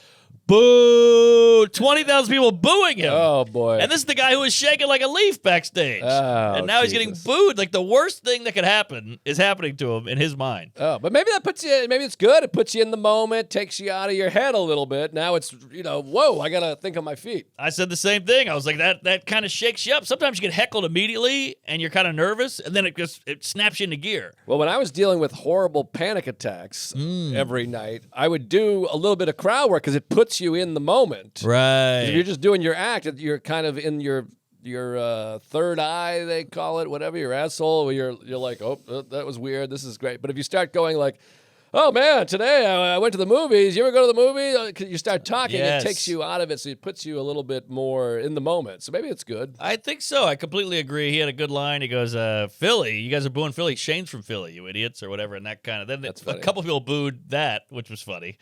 boo, 20,000 people booing him. Oh, boy. And this is the guy who was shaking like a leaf backstage. Oh, and now he's getting Jesus. booed. Like the worst thing that could happen is happening to him in his mind. Oh, but maybe that puts you, maybe it's good. It puts you in the moment, takes you out of your head a little bit. Now it's, whoa, I got to think on my feet. I said the same thing. I was like, that kind of shakes you up. Sometimes you get heckled immediately and you're kind of nervous, and then it snaps you into gear. Well, when I was dealing with horrible panic attacks every night, I would do a little bit of crowd work because it puts you in the moment. Right. If you're just doing your act, you're kind of in your third eye, they call it, whatever, your asshole, where you're like, oh, that was weird. This is great. But if you start going like, oh, man, today I went to the movies. You ever go to the movie? You start talking, Yes. It takes you out of it, so it puts you a little bit more in the moment. So maybe it's good. I think so. I completely agree. He had a good line. He goes, Philly, you guys are booing Philly. Shane's from Philly, you idiots, or whatever. And that kind of, then That's a funny. couple people booed that, which was funny.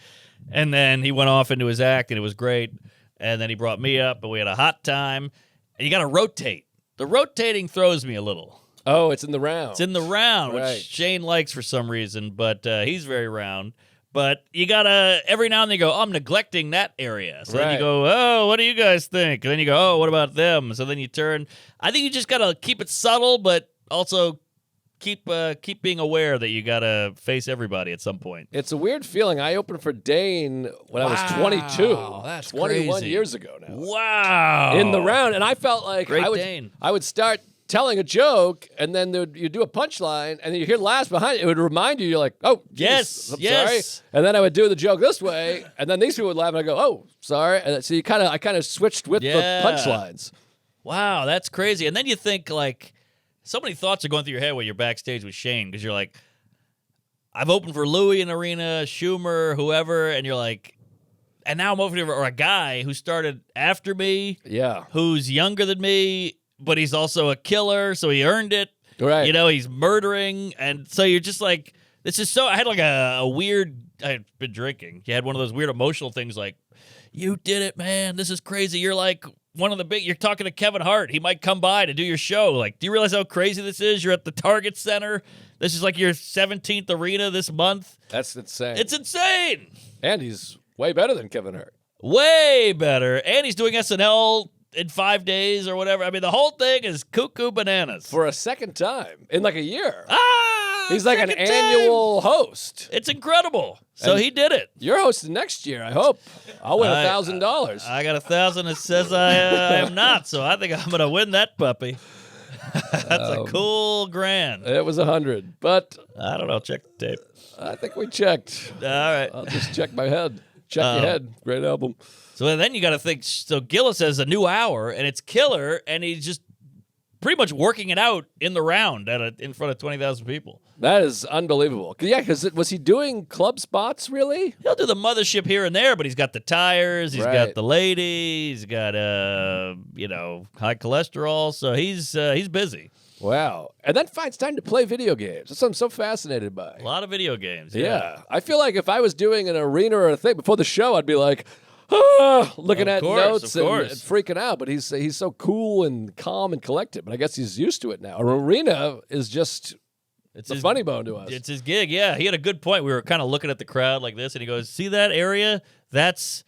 And then he went off into his act, and it was great. And then he brought me up, and we had a hot time. And you got to rotate. The rotating throws me a little. Oh, it's in the round. It's in the round, Right. which Shane likes for some reason, but he's very round. But you got to, every now and then you go, oh, I'm neglecting that area. So then you Right. go, oh, what do you guys think? And then you go, oh, what about them? So then you turn. I think you just got to keep it subtle, but also keep being aware that you got to face everybody at some point. It's a weird feeling. I opened for Dane when I was 22. That's 21 crazy. years ago now. Wow. In the round, and I felt like Great I would Dane. start telling a joke, and then you do a punchline, and then you hear laughs behind it. It would remind you, you're like, oh, geez, I'm yes. sorry. And then I would do the joke this way, and then these people would laugh, and I go, oh, sorry. And so I kind of switched with Yeah. the punchlines. Wow, that's crazy. And then you think, like, so many thoughts are going through your head when you're backstage with Shane, because you're like, I've opened for Louis in Arena, Schumer, whoever, and you're like, and now I'm opening for a guy who started after me, Yeah. who's younger than me, but he's also a killer, so he earned it. Right. He's murdering, and so you're just like, this is so, I had like a weird, I've been drinking. You had one of those weird emotional things like, you did it, man. This is crazy. You're like one of the big, you're talking to Kevin Hart. He might come by to do your show. Like, do you realize how crazy this is? You're at the Target Center. This is like your 17th arena this month. That's insane. It's insane. And he's way better than Kevin Hart. Way better. And he's doing SNL in 5 days or whatever. I mean, the whole thing is cuckoo bananas. For a second time in like a year. Ah! He's like an second time. annual host. It's incredible. So And- he did it. You're hosting next year, I hope. I'll win $1,000. I got 1,000 that says I am not, so I think I'm going to win that puppy. That's a cool grand. It was 100, but I don't know. Check the tape. I think we checked. All right. I'll just check my head. Check your head. Great album. So then you got to think. So Gillis has a new hour, and it's killer, and he's just pretty much working it out in the round in front of 20,000 people. That is unbelievable. Yeah, because was he doing club spots, really? He'll do the mothership here and there, but he's got the tires, he's Right. got the lady, he's got high cholesterol, so he's busy. Wow. And then finds time to play video games. That's what I'm so fascinated by. A lot of video games. Yeah. I feel like if I was doing an arena or a thing before the show, I'd be like, looking Of at course, notes of and course. freaking out. But he's so cool and calm and collected. But I guess he's used to it now. An arena is just It's a his- funny bone to us. It's his gig. Yeah, he had a good point. We were kind of looking at the crowd like this, and he goes, "See that area? That's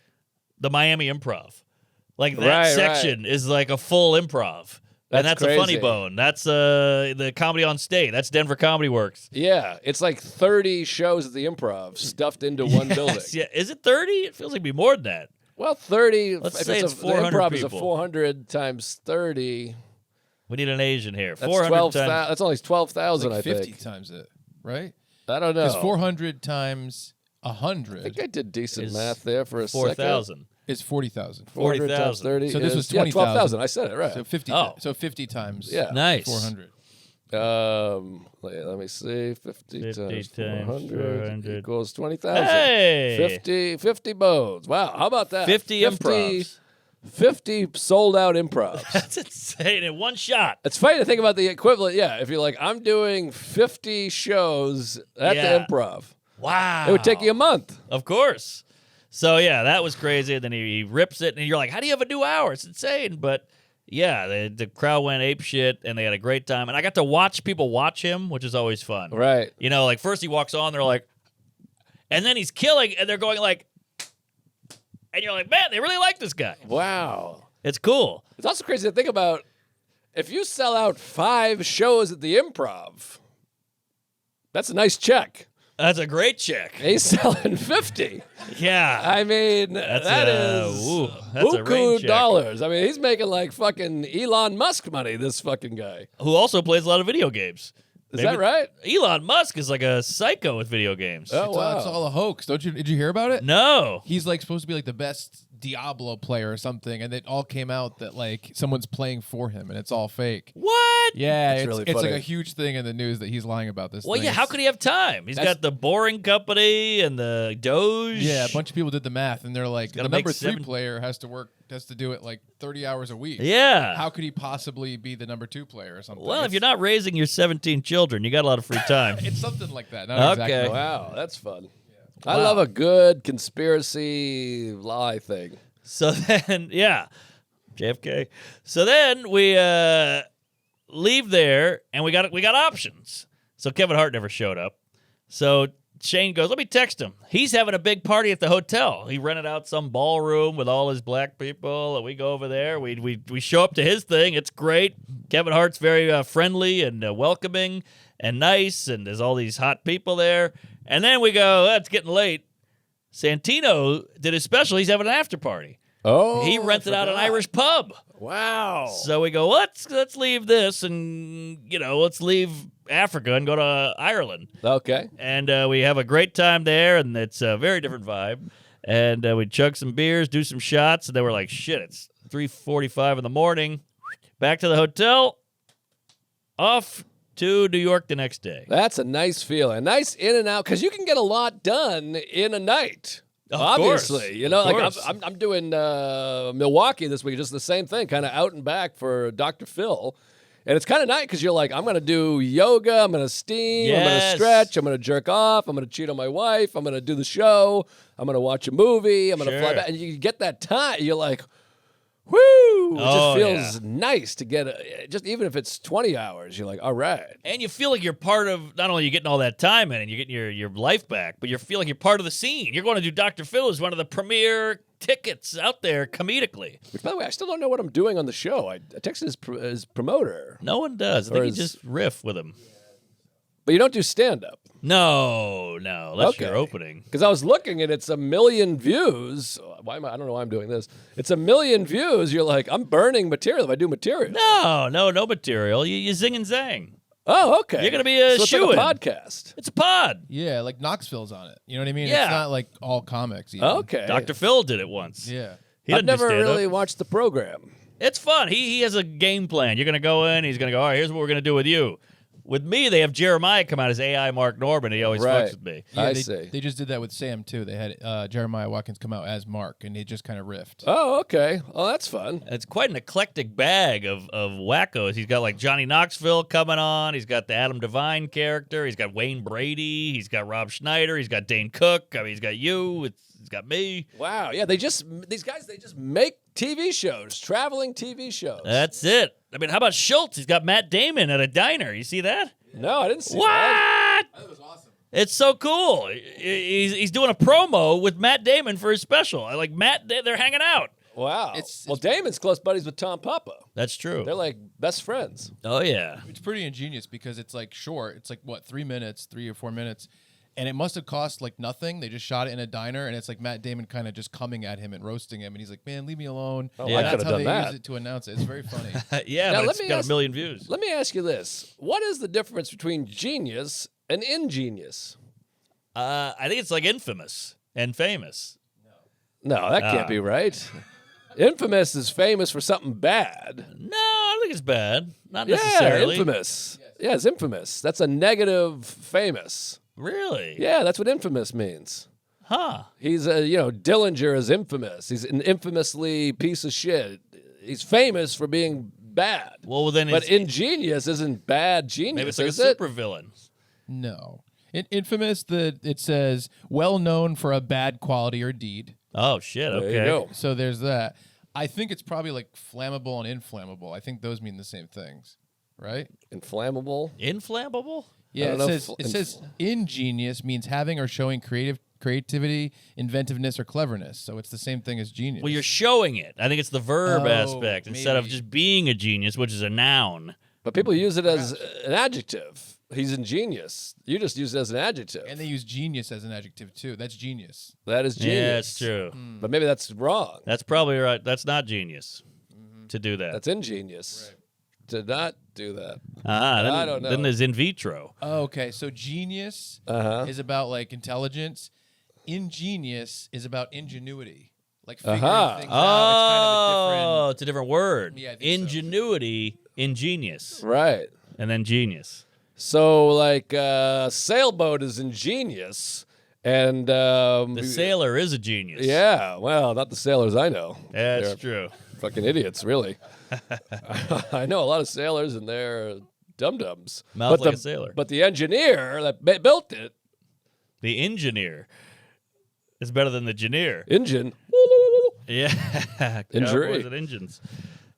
the Miami Improv. Like that Right, section is like a full improv." And That's that's a funny crazy. bone. That's the Comedy on State. That's Denver Comedy Works. Yeah, it's like 30 shows at the Improv stuffed into one building. Yeah, is it 30? It feels like it'd be more than that. Well, 30. Let's if say it's the 400 Improv is a people. 400 times 30. We need an Asian here. That's 400 12,000. times. That's only 12,000, Like I 50 think. times it, right? I don't know. Because 400 times I 100 think I did decent Is math there for a second. 4,000. is 40,000. 400 times 40,000. 30. So this is- was yeah, 20,000. 12,000. I said it right. So 50. Oh. So 50 times. Yeah. Nice. 400. Let me see. 50 times times 400 400. equals 20,000. Hey! 50 bones. Wow. How about that? 50 improvs. 50 sold out improvs. That's insane in one shot. It's funny to think about the equivalent. Yeah. If you're like, I'm doing 50 shows at Yeah. the Improv, Wow. it would take you a month. Of course. So, yeah, that was crazy. And then he rips it, and you're like, how do you have a new hour? It's insane. But, yeah, the crowd went ape shit, and they had a great time. And I got to watch people watch him, which is always fun. Right. You know, like, first he walks on, they're like, and then he's killing, and they're going like, And you're like, man, they really like this guy. Wow. It's cool. It's also crazy to think about if you sell out 5 shows at the Improv, that's a nice check. That's a great check. He's selling 50. Yeah. I mean, That's that's a rain buku check. dollars. I mean, he's making like fucking Elon Musk money, this fucking guy. Who also plays a lot of video games. Is that right? Elon Musk is like a psycho with video games. Oh, wow. It's all a hoax. Did you hear about it? No. He's like supposed to be like the best Diablo player or something, and it all came out that like someone's playing for him, and it's all fake. What? Yeah, That's it's, really it's like funny. a huge thing in the news that he's lying about this. Well, thing. yeah, how could he have time? He's got the Boring Company and the Doge. Yeah, a bunch of people did the math, and they're like, the gotta number make 3 7 player has to do it like 30 hours a week. Yeah. How could he possibly be the number 2 player or something? Well, if you're not raising your 17 children, you got a lot of free time. It's something like that. Not Okay. exactly. Wow, that's fun. I love a good conspiracy lie thing. So then, yeah, JFK. So then we leave there, and we got options. So Kevin Hart never showed up. So Shane goes, let me text him. He's having a big party at the hotel. He rented out some ballroom with all his black people, and we go over there. We show up to his thing. It's great. Kevin Hart's very friendly and welcoming and nice, and there's all these hot people there. And then we go, it's getting late. Santino did his special. He's having an after party. Oh, He rented out an Irish pub. Wow. So we go, let's leave this and, let's leave Africa and go to Ireland. Okay. And we have a great time there, and it's a very different vibe. And we chug some beers, do some shots, and then we're like, shit, it's 3:45 in the morning. Back to the hotel, off to New York the next day. That's a nice feeling. Nice in and out, because you can get a lot done in a night. Of Obviously, course. Of like course. I'm doing Milwaukee this week, just the same thing, kind of out and back for Dr. Phil. And it's kind of nice because you're like, I'm going to do yoga, I'm going to steam, I'm going to Yes. stretch, I'm going to jerk off, I'm going to cheat on my wife, I'm going to do the show, I'm going to watch a movie, I'm going to fly Sure. back. And you get that time, you're like, whoo! It Oh, just feels nice to get, just even if it's 20 hours, you're like, all right. And you feel like you're part of, not only you getting all that time in and you're getting your life back, but you feel like you're part of the scene. You're going to do Dr. Phil as one of the premier tickets out there comedically. Which, by the way, I still don't know what I'm doing on the show. I texted his promoter. No one does. I Or think you is- just riff with him. But you don't do stand-up. No. That's your opening. Because I was looking and it's 1 million views. I don't know why I'm doing this. It's 1 million views. You're like, I'm burning material if I do material. No material. You zing and zang. Oh, okay. You're gonna be a so it's shoo-in. like a podcast. It's a pod. Yeah, like Knoxville's on it. You know what I mean? Yeah. It's not like all comics. Even. Okay. Dr. Phil did it once. Yeah. He I've doesn't do never stand-up. really watched the program. It's fun. He has a game plan. You're going to go in. He's going to go, all right, here's what we're going to do with you. With me, they have Jeremiah come out as AI Mark Norman. He always Right. fucks with me. Yeah, I they, see. They just did that with Sam too. They had Jeremiah Watkins come out as Mark, and he just kind of riffed. Oh, okay. Oh, that's fun. It's quite an eclectic bag of wackos. He's got like Johnny Knoxville coming on. He's got the Adam Devine character. He's got Wayne Brady. He's got Rob Schneider. He's got Dane Cook. I mean, he's got you. He's got me. Wow. Yeah, these guys, they just make TV shows, traveling TV shows. That's it. I mean, how about Schulz? He's got Matt Damon at a diner. You see that? No, I didn't see What? that. That was awesome. It's so cool. He's doing a promo with Matt Damon for his special. I like Matt. They're hanging out. Wow. It's- well, Damon's close buddies with Tom Papa. That's true. They're like best friends. Oh yeah. It's pretty ingenious because it's like short. It's like what, 3 minutes, 3 or 4 minutes, and it must have cost like nothing. They just shot it in a diner, and it's like Matt Damon kind of just coming at him and roasting him, and he's like, "Man, leave me alone." Oh, Yeah. I That's could have how done they that. use it to announce it. It's very funny. Yeah, Now, but let it's me got ask- 1 million views. Let me ask you this. What is the difference between genius and ingenious? I think it's like infamous and famous. No, that can't be right. Infamous is famous for something bad. No, I don't think it's bad. Not Yeah, necessarily. infamous. Yeah, it's infamous. That's a negative famous. Really? Yeah, that's what infamous means. Huh. He's Dillinger is infamous. He's an infamously piece of shit. He's famous for being bad. Well, then But it's, ingenious isn't bad genius, maybe it's like a is it? supervillain. No, in Infamous, it says well known for a bad quality or deed. Oh shit. There Okay. you go. So there's that. I think it's probably like flammable and inflammable. I think those mean the same things, right? Inflammable. Inflammable? Yeah, don't know it says ingenious means having or showing creativity, inventiveness, or cleverness. So it's the same thing as genius. Well, you're showing it. I think it's the verb aspect instead of maybe. just being a genius, which is a noun. But people use it as an adjective. He's ingenious. You just use it as an adjective. And they use genius as an adjective too. That's genius. That is genius. Yeah, it's true. But maybe that's wrong. That's probably right. That's not genius to do that. That's ingenious. To not do that. I don't know. Then there's in vitro. Oh, okay. So genius is about like intelligence. Ingenious is about ingenuity. Like figuring things out. It's kind of a different. It's a different word. Yeah, I think so. Ingenuity, ingenious, Right. and then genius. So, like, sailboat is ingenious, and The sailor is a genius. yeah, well, not the sailors I know. That's They're true. fucking idiots, really. I know a lot of sailors, and they're dum-dums. Mouth like a sailor. But the engineer that built it, The engineer is better than the engineer. engine, Yeah. Injury. Cowboys and engines.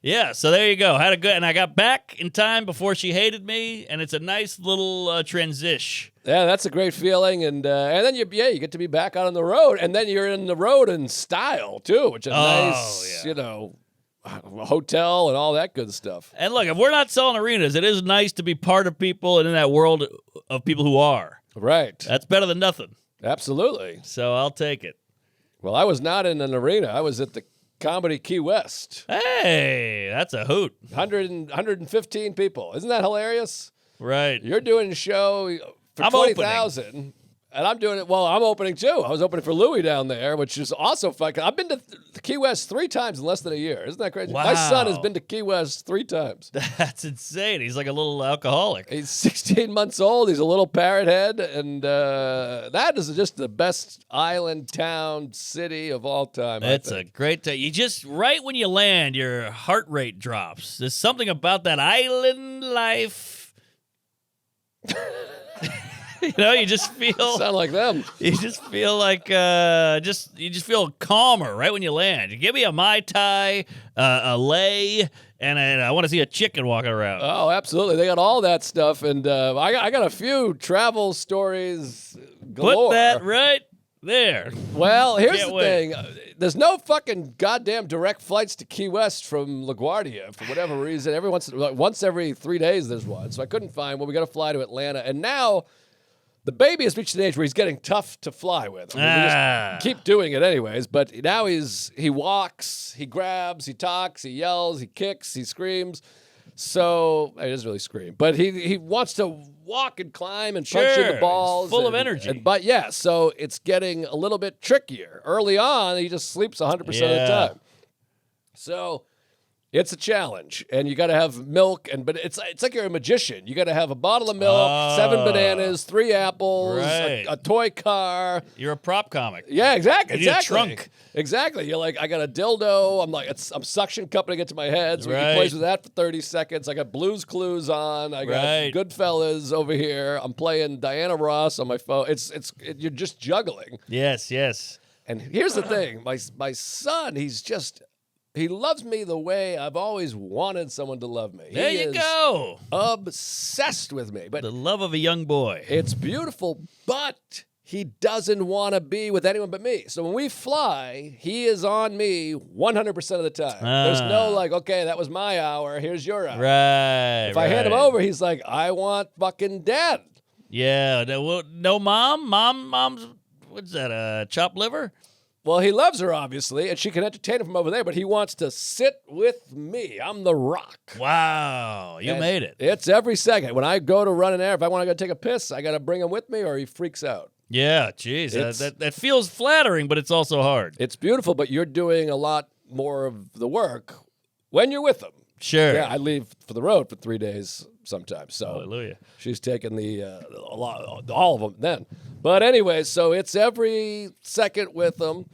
Yeah, so there you go. Had a good, and I got back in time before she hated me, and it's a nice little transition. yeah, that's a great feeling, and then you get to be back out on the road, and then you're in the road in style too, which is nice, yeah. A hotel and all that good stuff. And look, if we're not selling arenas, it is nice to be part of people and in that world of people who are. Right, That's better than nothing. absolutely. So I'll take it. Well, I was not in an arena. I was at the Comedy Key West. Hey, that's a hoot. 115 people. Isn't that hilarious? Right. You're doing a show for I'm 20,000. And I'm doing it. Well, I'm opening too. I was opening for Louis down there, which is also fun. I've been to Key West 3 times in less than a year. Isn't that crazy? Wow. My son has been to Key West 3 times. That's insane. He's like a little alcoholic. He's 16 months old. He's a little parrot head. And that is just the best island town city of all time. That's a great time. You just, right when you land, your heart rate drops. There's something about that island life. You just feel. Sound like them. You just feel like you just feel calmer right when you land. You give me a Mai Tai, a lei, and I want to see a chicken walking around. Oh, absolutely. They got all that stuff. And I got a few travel stories galore. Put that right there. Well, here's Can't the wait. thing. There's no fucking goddamn direct flights to Key West from LaGuardia for whatever reason. Once every 3 days there's one. So I couldn't find one. We got to fly to Atlanta. And now the baby has reached an age where he's getting tough to fly with. We just keep doing it anyways. But now he walks, he grabs, he talks, he yells, he kicks, he screams. So he doesn't really scream, but he wants to walk and climb and punch in the Sure, balls. he's full of energy. But yeah, so it's getting a little bit trickier. Early on, he just sleeps 100% of the Yeah. time. So it's a challenge, and you got to have milk, but it's like you're a magician. You got to have a bottle of milk, 7 bananas, 3 apples, Right. a toy car. You're a prop comic. Yeah, exactly. You need a exactly. trunk. Exactly. You're like, I got a dildo. I'm suction cupping it to my head. So he Right. plays with that for 30 seconds. I got Blue's Clues on. I got Right. Goodfellas over here. I'm playing Diana Ross on my phone. You're just juggling. Yes. And here's the thing. My son, he loves me the way I've always wanted someone to love me. There He you is go. obsessed with me. But The love of a young boy. it's beautiful, but he doesn't want to be with anyone but me. So when we fly, he is on me 100% of the time. There's no okay, that was my hour. Here's your hour. Right. If I hand him over, he's like, I want fucking dad. Yeah. No mom? Mom's, what's that, chopped liver? Well, he loves her, obviously, and she can entertain him from over there, but he wants to sit with me. I'm the rock. Wow. You And made it. It's every second. When I go to run an errand, if I want to go take a piss, I got to bring him with me or he freaks out. Yeah, geez. It's- That feels flattering, but it's also hard. It's beautiful, but you're doing a lot more of the work when you're with him. Sure. Yeah, I leave for the road for 3 days sometimes. So Hallelujah. she's taking all of them then. But anyway, so it's every second with them.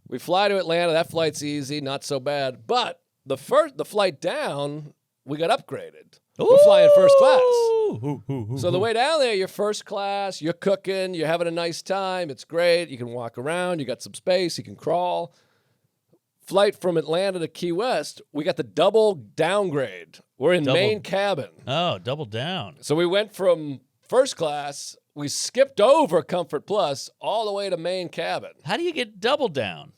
We fly to Atlanta. That flight's easy, not so bad. But the flight down, we got upgraded. We're flying first class. So the way down there, you're first class. You're cooking. You're having a nice time. It's great. You can walk around. You got some space. You can crawl. Flight from Atlanta to Key West, we got the double downgrade. We're in main cabin. Oh, double down. So we went from first class we skipped over Comfort Plus all the way to Main Cabin. How do you get double down?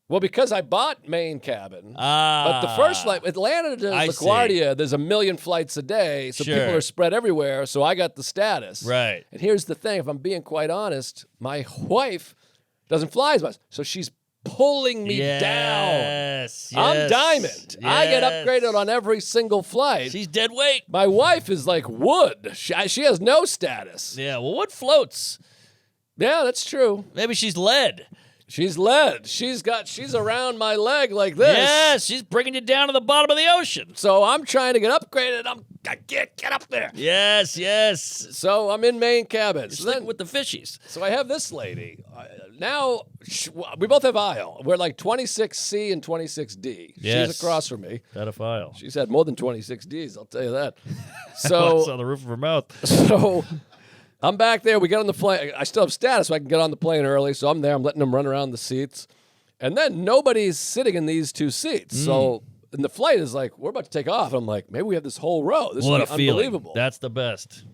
Well, because I bought Main Cabin. But the first flight, Atlanta to LaGuardia, there's a million flights a day, so people are spread everywhere, so I got the status. Right. And here's the thing, if I'm being quite honest, my wife doesn't fly as much, so she's pulling me down. Yes. I'm diamond. I get upgraded on every single flight. She's dead weight. My wife is like wood. She has no status. Yeah, well, what floats? Yeah, that's true. Maybe she's lead. She's lead. She's around my leg like this. Yes, she's bringing you down to the bottom of the ocean. So I'm trying to get upgraded. I can't get up there. Yes. So I'm in Main Cabin. So then with the fishies. So I have this lady. Now, we both have aisle. We're like 26C and 26D. Yes. She's across from me. Pedophile. She's had more than 26 Ds, I'll tell you that. So What's on the roof of her mouth? So I'm back there. We get on the plane. I still have status, so I can get on the plane early. So I'm there. I'm letting them run around the seats. And then nobody's sitting in these two seats. So and the flight is like, we're about to take off. I'm like, maybe we have this whole row. This What is a feeling. unbelievable. That's the best.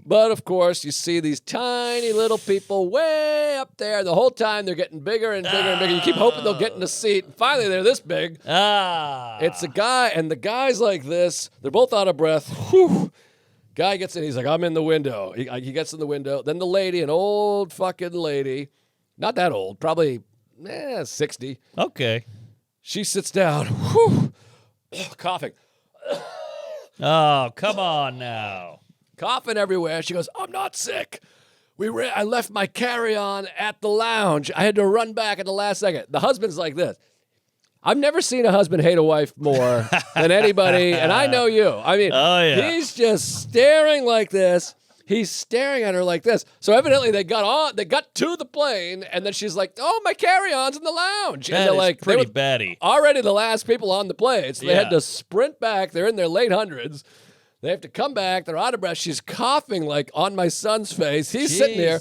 But, of course, you see these tiny little people way up there. The whole time they're getting bigger and bigger and bigger. You keep hoping they'll get in a seat. And finally, they're this big. It's a guy, and the guy's like this. They're both out of breath. Whew. Guy gets in. He's like, I'm in the window. He gets in the window. Then the lady, an old fucking lady, not that old, probably 60. Okay. She sits down. Whew. Coughing. Oh, come on now. Coughing everywhere. She goes, I'm not sick. I left my carry-on at the lounge. I had to run back at the last second. The husband's like this. I've never seen a husband hate a wife more than anybody, and I know you. I mean, he's just staring like this. He's staring at her like this. So evidently they got to the plane, and then she's like, oh, my carry-on's in the lounge. That and they're is like, pretty they were batty. already the last people on the plane, so they had to sprint back. They're in their late hundreds. They have to come back. They're out of breath. She's coughing like on my son's face. He's sitting there.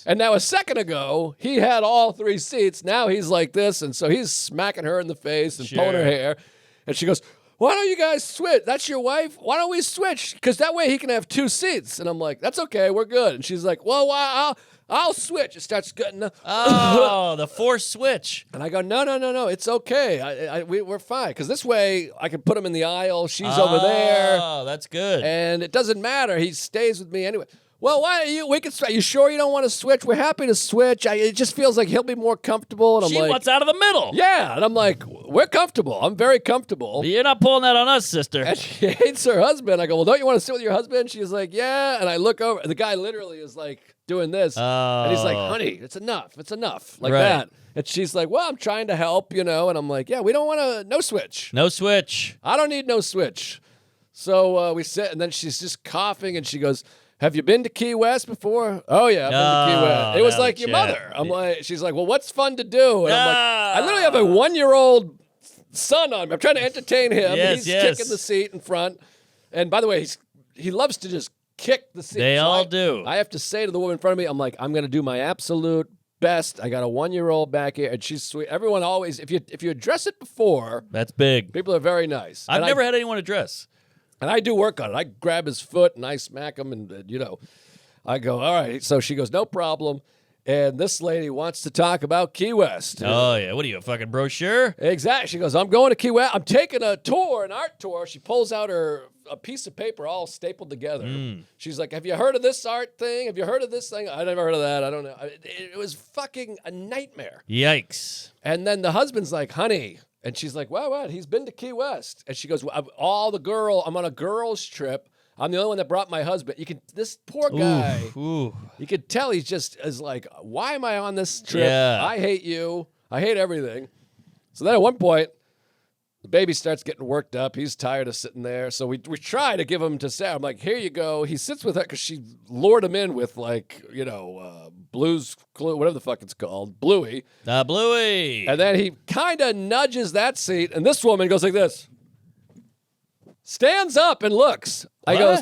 And now a second ago, he had all three seats. Now he's like this. And so he's smacking her in the face and pulling her hair. And she goes, why don't you guys switch? That's your wife? Why don't we switch? Because that way he can have two seats. And I'm like, that's okay. We're good. And she's like, well, I'll switch. It starts getting. Oh, the forced switch. And I go, no. It's okay. We're fine. Because this way I can put him in the aisle. She's over there. Oh, that's good. And it doesn't matter. He stays with me anyway. Well, why we can? You sure you don't want to switch? We're happy to switch. It just feels like he'll be more comfortable. And I'm she like, wants out of the middle. Yeah, and I'm like, we're comfortable. I'm very comfortable. You're not pulling that on us, sister. And she hates her husband. I go, well, don't you want to sit with your husband? She's like, yeah. And I look over, and the guy literally is like doing this, and he's like, honey, it's enough, like that. And she's like, well, I'm trying to help, And I'm like, yeah, we don't want to. No switch. No switch. I don't need no switch. So we sit, and then she's just coughing, and she goes, have you been to Key West before? Oh, yeah, I've been to Key West. It was like your mother. I'm like, she's like, well, what's fun to do? And I'm like, I literally have a 1-year-old son on me. I'm trying to entertain him. He's kicking the seat in front. And by the way, he loves to just kick the seat. They all do. I have to say to the woman in front of me, I'm like, I'm going to do my absolute best. I got a 1-year-old back here, and she's sweet. Everyone always, if you address it before, that's big. People are very nice. I've never had anyone address. And I do work on it. I grab his foot and I smack him and, I go, all right. So she goes, no problem. And this lady wants to talk about Key West. Oh, yeah. What are you, a fucking brochure? Exactly. She goes, I'm going to Key West. I'm taking a tour, an art tour. She pulls out a piece of paper all stapled together. She's like, have you heard of this art thing? Have you heard of this thing? I never heard of that. I don't know. It was fucking a nightmare. Yikes. And then the husband's like, honey. And she's like, what? He's been to Key West. And she goes, I'm on a girls' trip. I'm the only one that brought my husband. This poor guy, you could tell he just is like, why am I on this trip? Yeah. I hate you. I hate everything. So then at one point, the baby starts getting worked up. He's tired of sitting there. So we try to give him to Sarah. I'm like, here you go. He sits with her because she lured him in with Blue's Clue, whatever the fuck it's called, Bluey. Bluey. And then he kind of nudges that seat. And this woman goes like this. Stands up and looks. I goes,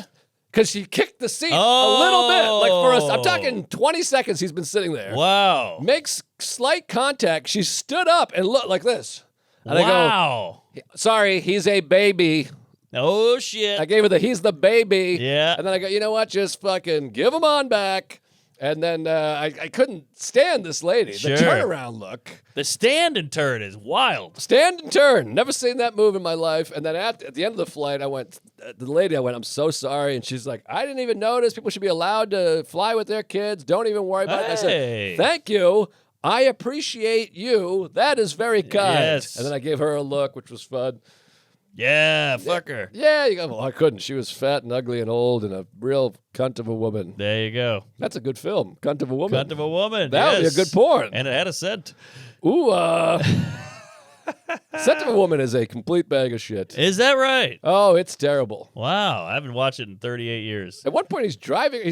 because she kicked the seat a little bit. Like for us, I'm talking 20 seconds he's been sitting there. Wow. Makes slight contact. She stood up and looked like this. And I go, sorry, he's a baby. Oh, shit. I gave her he's the baby. Yeah. And then I go, you know what? Just fucking give him on back. And then I couldn't stand this lady. Sure. The turnaround look. The stand and turn is wild. Stand and turn. Never seen that move in my life. And then at the end of the flight, I went, I'm so sorry. And she's like, I didn't even notice. People should be allowed to fly with their kids. Don't even worry about it. I said, thank you. I appreciate you. That is very kind. Yes. And then I gave her a look, which was fun. Yeah, fuck her. Yeah, you go, well, I couldn't. She was fat and ugly and old and a real cunt of a woman. There you go. That's a good film. Cunt of a woman. Cunt of a woman. That would be a good porn. And it had a scent. Ooh, Scent of a Woman is a complete bag of shit. Is that right? Oh, it's terrible. Wow, I haven't watched it in 38 years. At one point, he's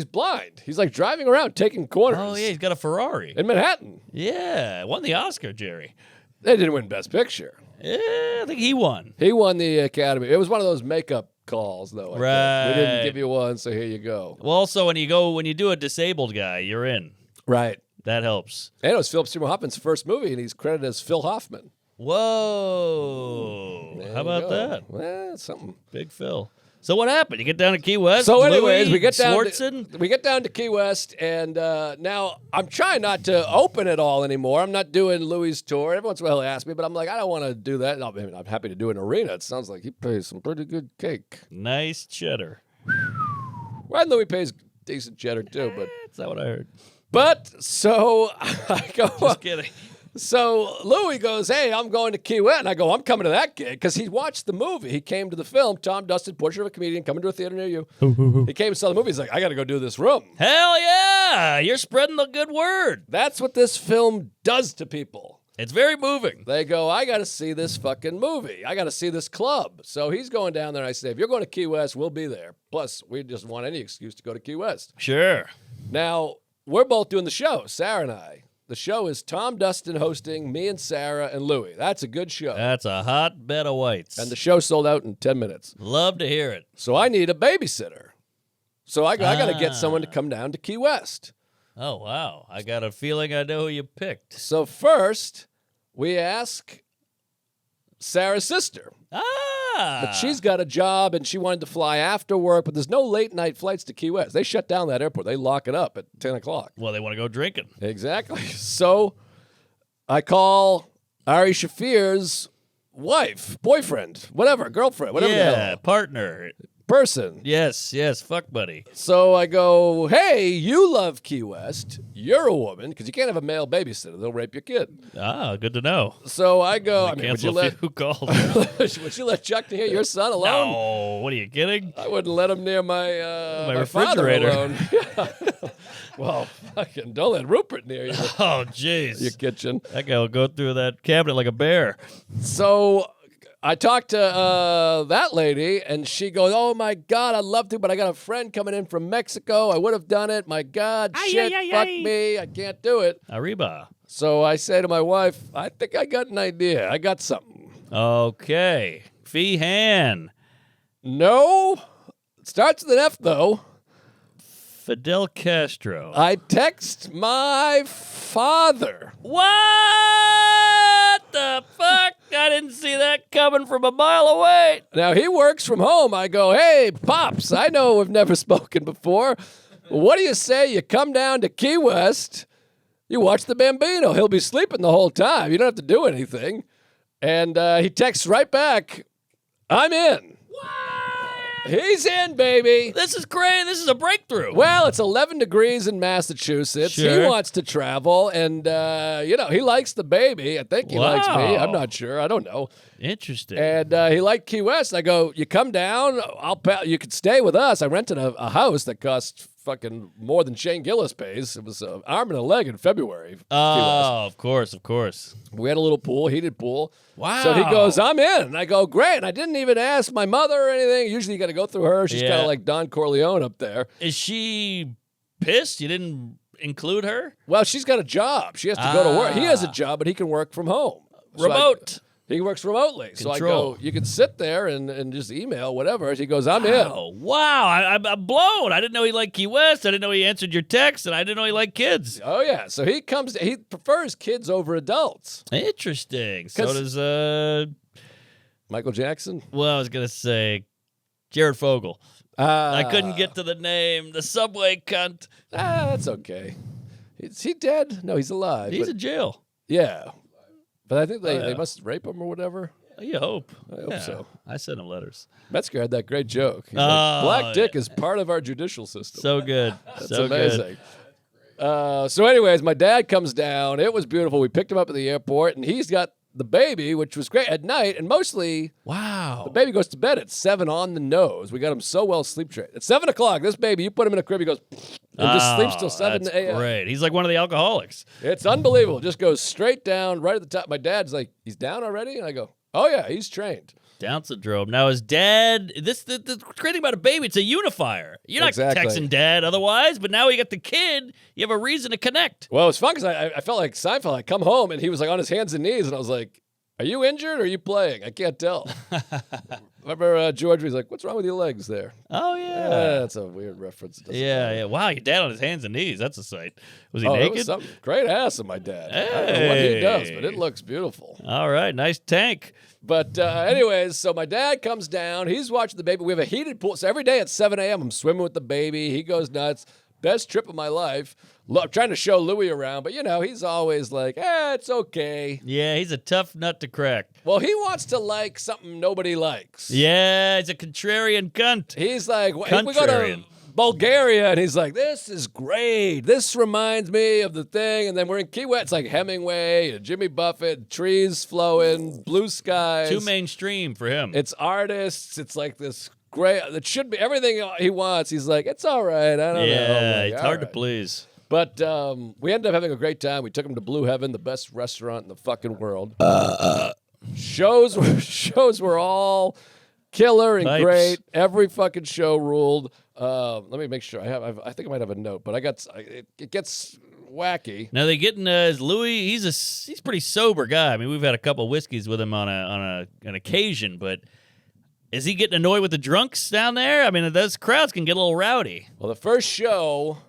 blind. He's like driving around, taking corners. Oh, yeah, he's got a Ferrari. In Manhattan. Yeah, won the Oscar, Jerry. They didn't win Best Picture. Yeah, I think he won. He won the Academy. It was one of those makeup calls, though. I Right. think. We didn't give you one, so here you go. Well, also, when you do a disabled guy, you're in. Right. That helps. And it was Philip Seymour Hoffman's first movie, and he's credited as Phil Hoffman. Whoa. There How you about go. that? Well, something. Big Phil. So what happened? You get down to Key West? So, anyways, Louis, we get down. Swartzen? We get down to Key West, and now I'm trying not to open it all anymore. I'm not doing Louis' tour. Every once in a while, he'll ask me, but I'm like, I don't want to do that. I mean, I'm happy to do an arena. It sounds like he pays some pretty good cake. Nice cheddar. Well, Louis pays decent cheddar too, but That's not what I heard. so I go. Just kidding. So Louis goes, hey, I'm going to Key West. And I go, I'm coming to that gig because he watched the movie. He came to the film, Tom Dustin, Portrait of a Comedian, coming to a theater near you. He came and saw the movie. He's like, I got to go do this room. Hell yeah! You're spreading the good word. That's what this film does to people. It's very moving. They go, I got to see this fucking movie. I got to see this club. So he's going down there. And I say, if you're going to Key West, we'll be there. Plus, we just want any excuse to go to Key West. Sure. Now, we're both doing the show, Sarah and I. The show is Tom Dustin hosting, me and Sarah and Louie. That's a good show. That's a hot bed of whites. And the show sold out in 10 minutes. Love to hear it. So I need a babysitter. So I got to get someone to come down to Key West. Oh, wow. I got a feeling I know who you picked. So first, we ask Sarah's sister. But She's got a job and she wanted to fly after work, but there's no late night flights to Key West. They shut down that airport. They lock it up at 10 o'clock. Well, they want to go drinking. Exactly. So I call Ari Shafir's wife, boyfriend, whatever, girlfriend, whatever the hell. Partner. Person. Yes, fuck buddy. So I go, hey, you love Key West. You're a woman, because you can't have a male babysitter. They'll rape your kid. Ah, good to know. So I go, would Cancel you a few calls. would you let Chuck near your son alone? No, what are you kidding? I wouldn't let him near my refrigerator. Father alone. Well, fucking don't let Rupert near you. Oh, jeez. Your kitchen. That guy will go through that cabinet like a bear. So I talked to that lady, and she goes, oh, my God, I'd love to, but I got a friend coming in from Mexico. I would have done it. My God, shit, fuck me. I can't do it. Arriba. So I say to my wife, I think I got an idea. I got something. Okay. Feehan. No. It starts with an F, though. Fidel Castro. I text my father. What the fuck? I didn't see that coming from a mile away. Now, he works from home. I go, hey, Pops, I know we've never spoken before. What do you say you come down to Key West, you watch the Bambino. He'll be sleeping the whole time. You don't have to do anything. And he texts right back, I'm in. He's in, baby. This is great. This is a breakthrough. Well, it's 11 degrees in Massachusetts. Sure. He wants to travel, and, he likes the baby. I think he likes me. I'm not sure. I don't know. Interesting. And he liked Key West. I go, you come down, you could stay with us. I rented a house that cost fucking more than Shane Gillis pays. It was an arm and a leg in February. Oh, of course. We had a little pool, heated pool. Wow. So he goes, I'm in. And I go, great. And I didn't even ask my mother or anything. Usually you got to go through her. She's kind of like Don Corleone up there. Is she pissed you didn't include her? Well, she's got a job. She has to go to work. He has a job, but he can work from home. Remote. He works remotely. So I Control. go, you can sit there and just email, whatever. He goes, I'm in. Oh, wow. I'm blown. I didn't know he liked Key West. I didn't know he answered your text, and I didn't know he liked kids. Oh, yeah. So he prefers kids over adults. Interesting. So does, Michael Jackson? well, I was going to say Jared Fogle. I couldn't get to the name. The subway cunt. That's okay. Is he dead? No, he's alive. He's in jail. Yeah. But I think they must rape him or whatever. You hope. I hope so. I sent him letters. Metzger had that great joke. He's like, Black Dick is part of our judicial system. So good. That's amazing. So anyways, my dad comes down. It was beautiful. We picked him up at the airport, and he's got the baby, which was great at night, and mostly, the baby goes to bed at 7 on the nose. We got him so well sleep trained. At 7 o'clock, this baby, you put him in a crib, he goes, and just sleeps till 7 a.m. Great. He's like one of the alcoholics. It's unbelievable. Just goes straight down, right at the top. My dad's like, he's down already? And I go, oh yeah, he's trained. Down syndrome. Now his dad, the great thing about a baby, it's a unifier. You're not texting dad otherwise, but now you got the kid, you have a reason to connect. Well, it's fun because I felt like Seinfeld. I come home and he was like on his hands and knees, and I was like, are you injured or are you playing? I can't tell. Remember George was like, what's wrong with your legs there? Oh, yeah. That's a weird reference. Yeah. Wow, your dad on his hands and knees. That's a sight. Was he naked? It was great ass of my dad. Hey. I don't know what he does, but it looks beautiful. All right, nice tank. But anyways, so my dad comes down. He's watching the baby. We have a heated pool. So every day at 7 a.m., I'm swimming with the baby. He goes nuts. Best trip of my life. I'm trying to show Louis around, but, he's always like, it's okay. Yeah, he's a tough nut to crack. Well, he wants to like something nobody likes. Yeah, he's a contrarian cunt. He's like, we go to Bulgaria, and he's like, this is great. This reminds me of the thing. And then we're in Key West. It's like Hemingway and Jimmy Buffett, trees flowing, blue skies. Too mainstream for him. It's artists. It's like this great. It should be everything he wants. He's like, it's all right. I don't know. Yeah, it's hard to please. But we ended up having a great time. We took him to Blue Heaven, the best restaurant in the fucking world. Shows were all killer and great. Every fucking show ruled. Let me make sure. I think I might have a note, but it gets wacky. Now they getting Louis. He's a pretty sober guy. I mean, we've had a couple whiskeys with him on an occasion, but is he getting annoyed with the drunks down there? I mean, those crowds can get a little rowdy. Well, the first show,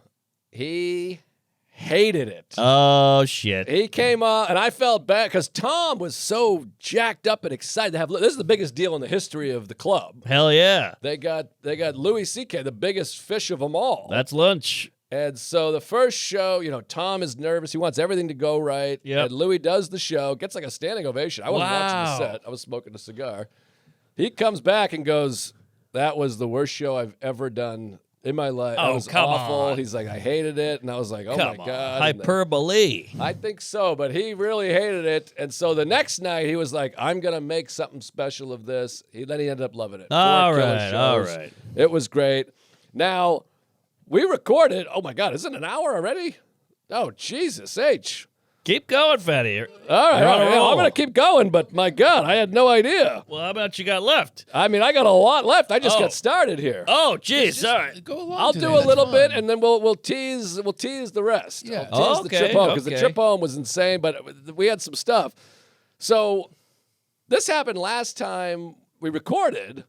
he hated it. Oh, shit. He came on, and I felt bad because Tom was so jacked up and excited to have. This is the biggest deal in the history of the club. Hell yeah. They got Louis C.K., the biggest fish of them all. That's lunch. And so the first show, Tom is nervous. He wants everything to go right. Yep. And Louis does the show, gets like a standing ovation. I wasn't watching the set. I was smoking a cigar. He comes back and goes, that was the worst show I've ever done in my life. Oh, it was come awful. on. He's like, I hated it. And I was like, oh, my God. Hyperbole. I think so, but he really hated it. And so the next night, he was like, I'm going to make something special of this. Then he ended up loving it. All right. It was great. Now, we recorded. Oh, my God. Isn't it an hour already? Oh, Jesus H. Keep going, Fatty. All right. I'm going to keep going, but my God, I had no idea. Well, how about you got left? I mean, I got a lot left. I just got started here. Oh, geez. All right. Go along. I'll do a little bit, and then we'll tease the rest. Yeah. I'll tease the trip home, because the trip home was insane, but we had some stuff. So this happened last time we recorded.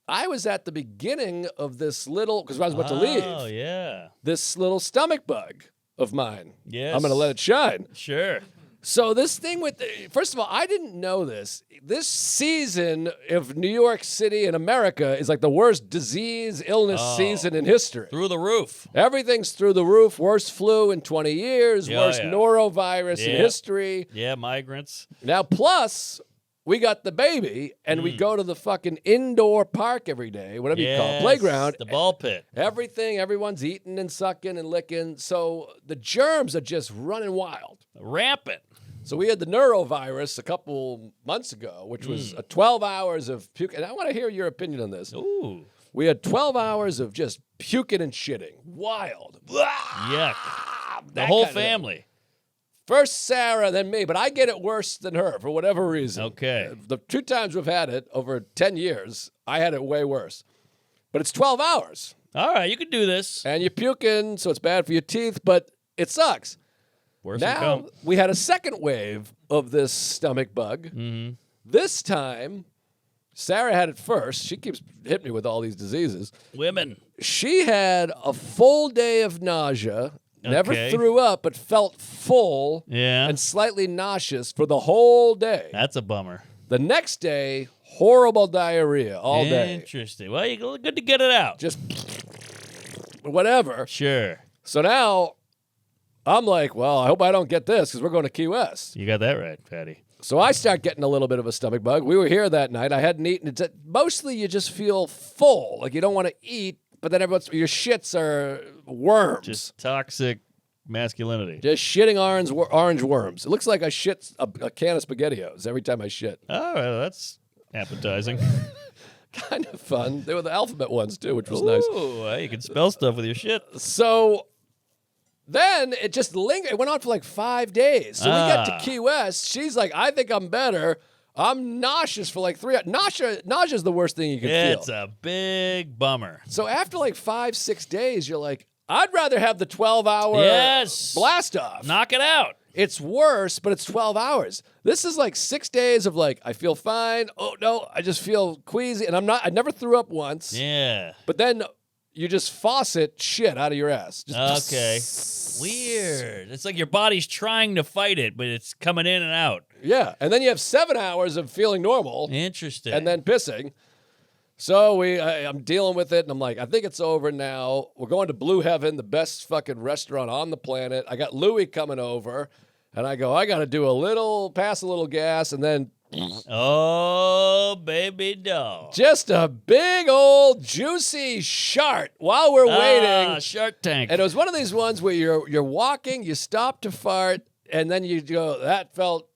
I was at the beginning of this little, because I was about to leave. Oh, yeah. This little stomach bug of mine. Yes. I'm going to let it shine. Sure. So this thing first of all, I didn't know this. This season of New York City and America is like the worst illness season in history. Through the roof. Everything's through the roof. Worst flu in 20 years. Worst norovirus in history. Yeah, migrants. Now, plus, we got the baby, and we go to the fucking indoor park every day, whatever you call it, playground. The ball pit. Everyone's eating and sucking and licking. So the germs are just running wild. Rampant. So we had the neurovirus a couple months ago, which was 12 hours of puke. And I want to hear your opinion on this. Ooh. We had 12 hours of just puking and shitting. Wild. Yuck. The whole family. First Sarah, then me, but I get it worse than her for whatever reason. Okay. The 2 times we've had it over 10 years, I had it way worse. But it's 12 hours. All right, you can do this. And you're puking, so it's bad for your teeth, but it sucks. Worse Now, we had a second wave of this stomach bug. Mm-hmm. This time, Sarah had it first. She keeps hitting me with all these diseases. Women. She had a full day of nausea. Never threw up, but felt full and slightly nauseous for the whole day. That's a bummer. The next day, horrible diarrhea all day. Interesting. Well, you're good to get it out. Just whatever. Sure. So now I'm like, well, I hope I don't get this because we're going to Key West. You got that right, Patty. So I start getting a little bit of a stomach bug. We were here that night. I hadn't eaten. Mostly you just feel full. Like you don't want to eat, but then your shits are worms. Just toxic masculinity. Just shitting orange worms. It looks like I shit a can of SpaghettiOs every time I shit. Oh, well, that's appetizing. Kind of fun. They were the alphabet ones, too, which was nice. Ooh, you can spell stuff with your shit. So then it just lingered. It went on for like 5 days. So we get to Key West. She's like, I think I'm better. I'm nauseous for like 3 hours. Nausea is the worst thing you can feel. It's a big bummer. So after like 5-6 days, you're like, I'd rather have the 12-hour blast off. Knock it out. It's worse, but it's 12 hours. This is like 6 days of like, I feel fine. Oh, no, I just feel queasy. And I never threw up once. Yeah. But then you just faucet shit out of your ass. Just okay. Weird. It's like your body's trying to fight it, but it's coming in and out. Yeah. And then you have 7 hours of feeling normal. Interesting. And then pissing. So I'm dealing with it, and I'm like, I think it's over now. We're going to Blue Heaven, the best fucking restaurant on the planet. I got Louie coming over, and I go, I got to pass a little gas, and then oh, baby doll. just a big old juicy shart while we're waiting. Shark Tank. And it was one of these ones where you're walking, you stop to fart, and then you go, that felt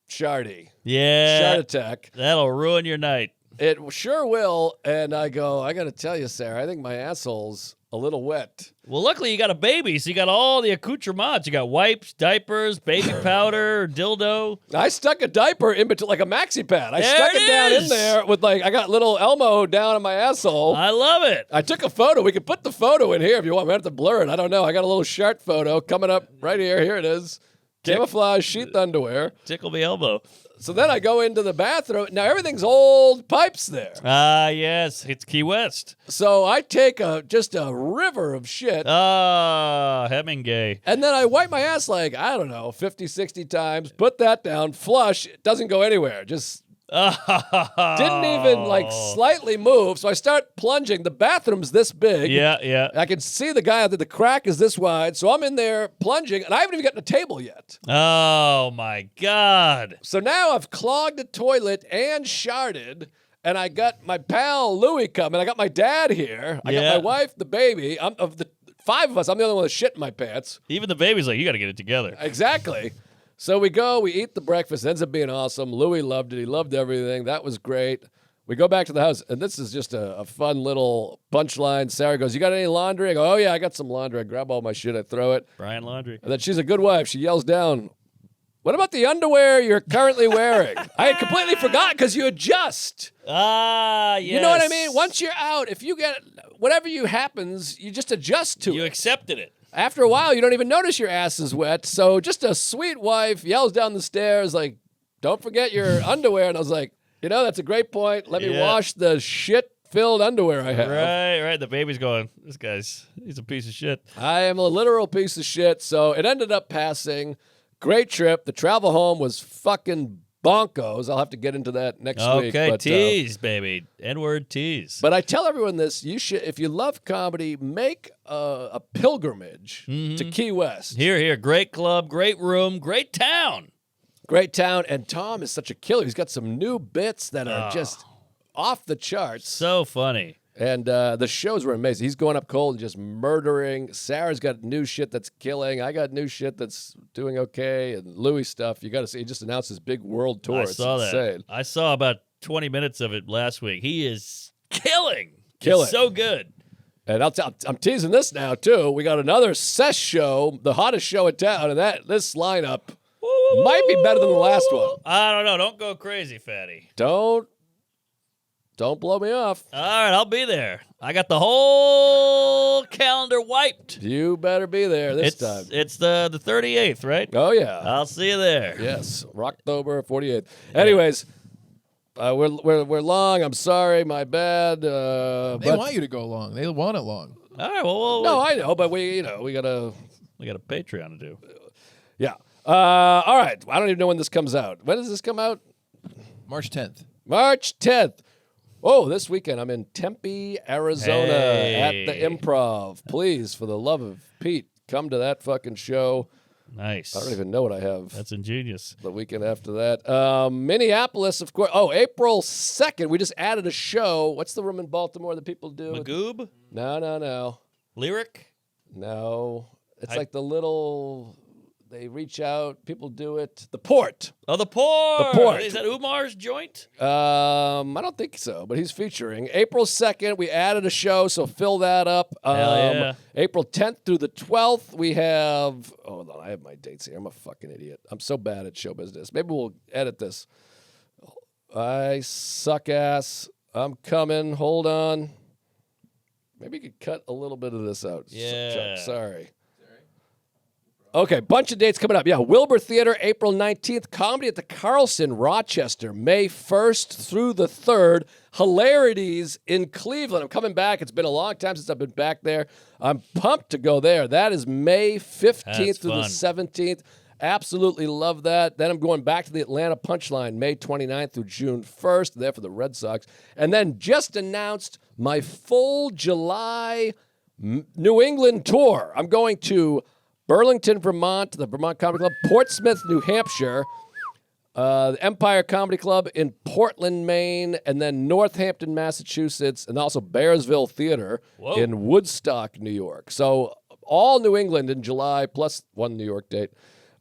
sharty. Yeah. Shart attack. That'll ruin your night. It sure will. And I go, I got to tell you, Sarah, I think my asshole's a little wet. Well, luckily you got a baby, so you got all the accoutrements. You got wipes, diapers, baby powder, dildo. I stuck a diaper in between, like a maxi pad. I There stuck it it down in is. there with I got little Elmo down on my asshole. I love it. I took a photo. We could put the photo in here if you want. We have to blur it. I don't know. I got a little shart photo coming up right here. Here it is. Camouflage sheath underwear. Tickle me elbow. So then I go into the bathroom. Now everything's old pipes there. Yes. It's Key West. So I take just a river of shit. Hemingway. And then I wipe my ass like, I don't know, 50, 60 times. Put that down. Flush. It doesn't go anywhere. Just didn't even slightly move. So I start plunging. The bathroom's this big. Yeah. I can see the guy out there. The crack is this wide. So I'm in there plunging, and I haven't even gotten a table yet. Oh, my God. So now I've clogged the toilet and sharded, and I got my pal Louie coming. I got my dad here. I got my wife, the baby. Of the 5 of us, I'm the only one with shit in my pants. Even the baby's like, you got to get it together. Exactly. So we go, we eat the breakfast. It ends up being awesome. Louie loved it. He loved everything. That was great. We go back to the house, and this is just a fun little punchline. Sarah goes, you got any laundry? I go, oh, yeah, I got some laundry. I grab all my shit. I throw it. Brian Laundry. And then she's a good wife. She yells down, what about the underwear you're currently wearing? I had completely forgotten because you adjust. Yes. You know what I mean? Once you're out, if you get whatever happens, you just adjust to it. You accepted it. After a while, you don't even notice your ass is wet. So just a sweet wife yells down the stairs like, don't forget your underwear. And I was like, that's a great point. Let me wash the shit-filled underwear I have. Right. The baby's going, he's a piece of shit. I am a literal piece of shit. So it ended up passing. Great trip. The travel home was fucking bonkos. I'll have to get into that next week. Okay, tease, baby. N-word tease. But I tell everyone this, you should, if you love comedy, make a pilgrimage to Key West. Here. Great club, great room, great town. Great town. And Tom is such a killer. He's got some new bits that are just off the charts. So funny. And the shows were amazing. He's going up cold and just murdering. Sarah's got new shit that's killing. I got new shit that's doing okay. And Louis stuff, you got to see. He just announced his big world tour. I saw that. Insane. I saw about 20 minutes of it last week. He is killing. Killing. So good. And I'm teasing this now, too. We got another Sesh show, the hottest show in town. And this lineup might be better than the last one. I don't know. Don't go crazy, fatty. Don't blow me off. All right, I'll be there. I got the whole calendar wiped. You better be there this time. It's the 38th, right? Oh, yeah. I'll see you there. Yes, Rocktober 48th. Anyways, we're long. I'm sorry, my bad. They want you to go long. They want it long. All right, well, No, I know, but we got a Patreon to do. Yeah. All right. I don't even know when this comes out. When does this come out? March 10th. March 10th. Oh, this weekend I'm in Tempe, Arizona at the Improv. Please, for the love of Pete, come to that fucking show. Nice. I don't even know what I have. That's ingenious. The weekend after that. Minneapolis, of course. Oh, April 2nd, we just added a show. What's the room in Baltimore that people do? Magoob? No. Lyric? No. It's like the little... They reach out. People do it. The Port. Oh, the Port. The Port. Is that Umar's joint? I don't think so, but he's featuring. April 2nd, we added a show, so fill that up. Hell yeah. April 10th through the 12th, we have... Oh, hold on, I have my dates here. I'm a fucking idiot. I'm so bad at show business. Maybe we'll edit this. I suck ass. I'm coming. Hold on. Maybe you could cut a little bit of this out. Yeah. Chuck, sorry. Okay, bunch of dates coming up. Yeah, Wilbur Theater, April 19th. Comedy at the Carlson, Rochester, May 1st through the 3rd. Hilarities in Cleveland. I'm coming back. It's been a long time since I've been back there. I'm pumped to go there. That is May 15th through the 17th. Absolutely love that. Then I'm going back to the Atlanta Punchline, May 29th through June 1st. There for the Red Sox. And then just announced my full July New England tour. I'm going to Burlington, Vermont, the Vermont Comedy Club, Portsmouth, New Hampshire, the Empire Comedy Club in Portland, Maine, and then Northampton, Massachusetts, and also Bearsville Theater in Woodstock, New York. So all New England in July, plus one New York date.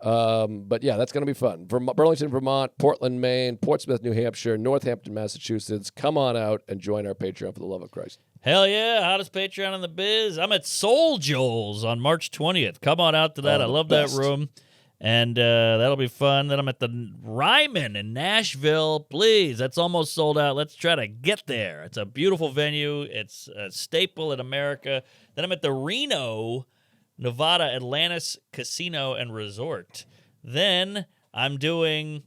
But yeah, that's going to be fun. Burlington, Vermont, Portland, Maine, Portsmouth, New Hampshire, Northampton, Massachusetts. Come on out and join our Patreon for the love of Christ. Hell yeah, hottest Patreon in the biz. I'm at Soul Joel's on March 20th. Come on out to that. I love that room. And that'll be fun. Then I'm at the Ryman in Nashville. Please, that's almost sold out. Let's try to get there. It's a beautiful venue. It's a staple in America. Then I'm at the Reno, Nevada, Atlantis Casino and Resort. Then I'm doing...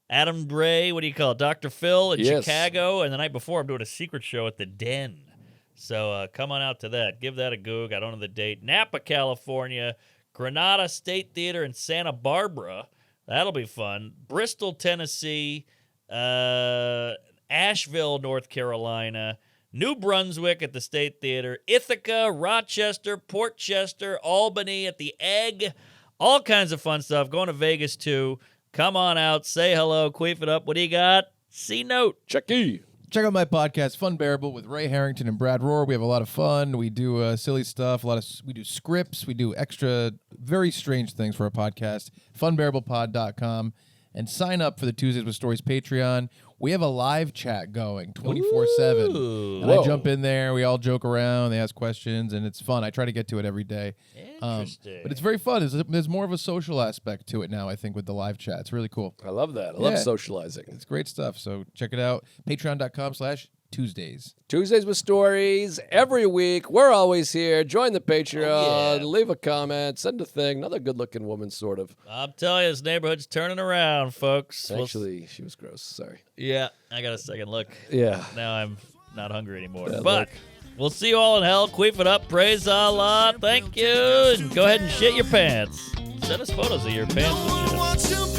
Adam Bray, what do you call it? Dr. Phil in Chicago. And the night before, I'm doing a secret show at the Den. So come on out to that. Give that a goog. I don't know the date. Napa, California. Granada State Theater in Santa Barbara. That'll be fun. Bristol, Tennessee. Asheville, North Carolina. New Brunswick at the State Theater. Ithaca, Rochester, Port Chester, Albany at the Egg. All kinds of fun stuff. Going to Vegas, too. Come on out, say hello, queef it up. What do you got? C-Note. Checky. Check out my podcast, Fun Bearable, with Ray Harrington and Brad Rohr. We have a lot of fun. We do silly stuff. We do scripts. We do extra, very strange things for our podcast. FunBearablePod.com. And sign up for the Tuesdays with Stories Patreon. We have a live chat going 24/7. And I jump in there. We all joke around. They ask questions, and it's fun. I try to get to it every day. Interesting. But it's very fun. There's more of a social aspect to it now, I think, with the live chat. It's really cool. I love that. I love socializing. It's great stuff. So check it out. Patreon.com/Tuesdays. Tuesdays with Stories every week. We're always here. Join the Patreon. Leave a comment. Send a thing. Another good-looking woman, sort of. I'm telling you, this neighborhood's turning around, folks. Actually, she was gross. Sorry. Yeah, I got a second look. Yeah. Now I'm not hungry anymore. Bad but look. we'll see you all in hell. Queef it up. Praise Allah. Thank you. And go ahead and shit your pants. Send us photos of your pants.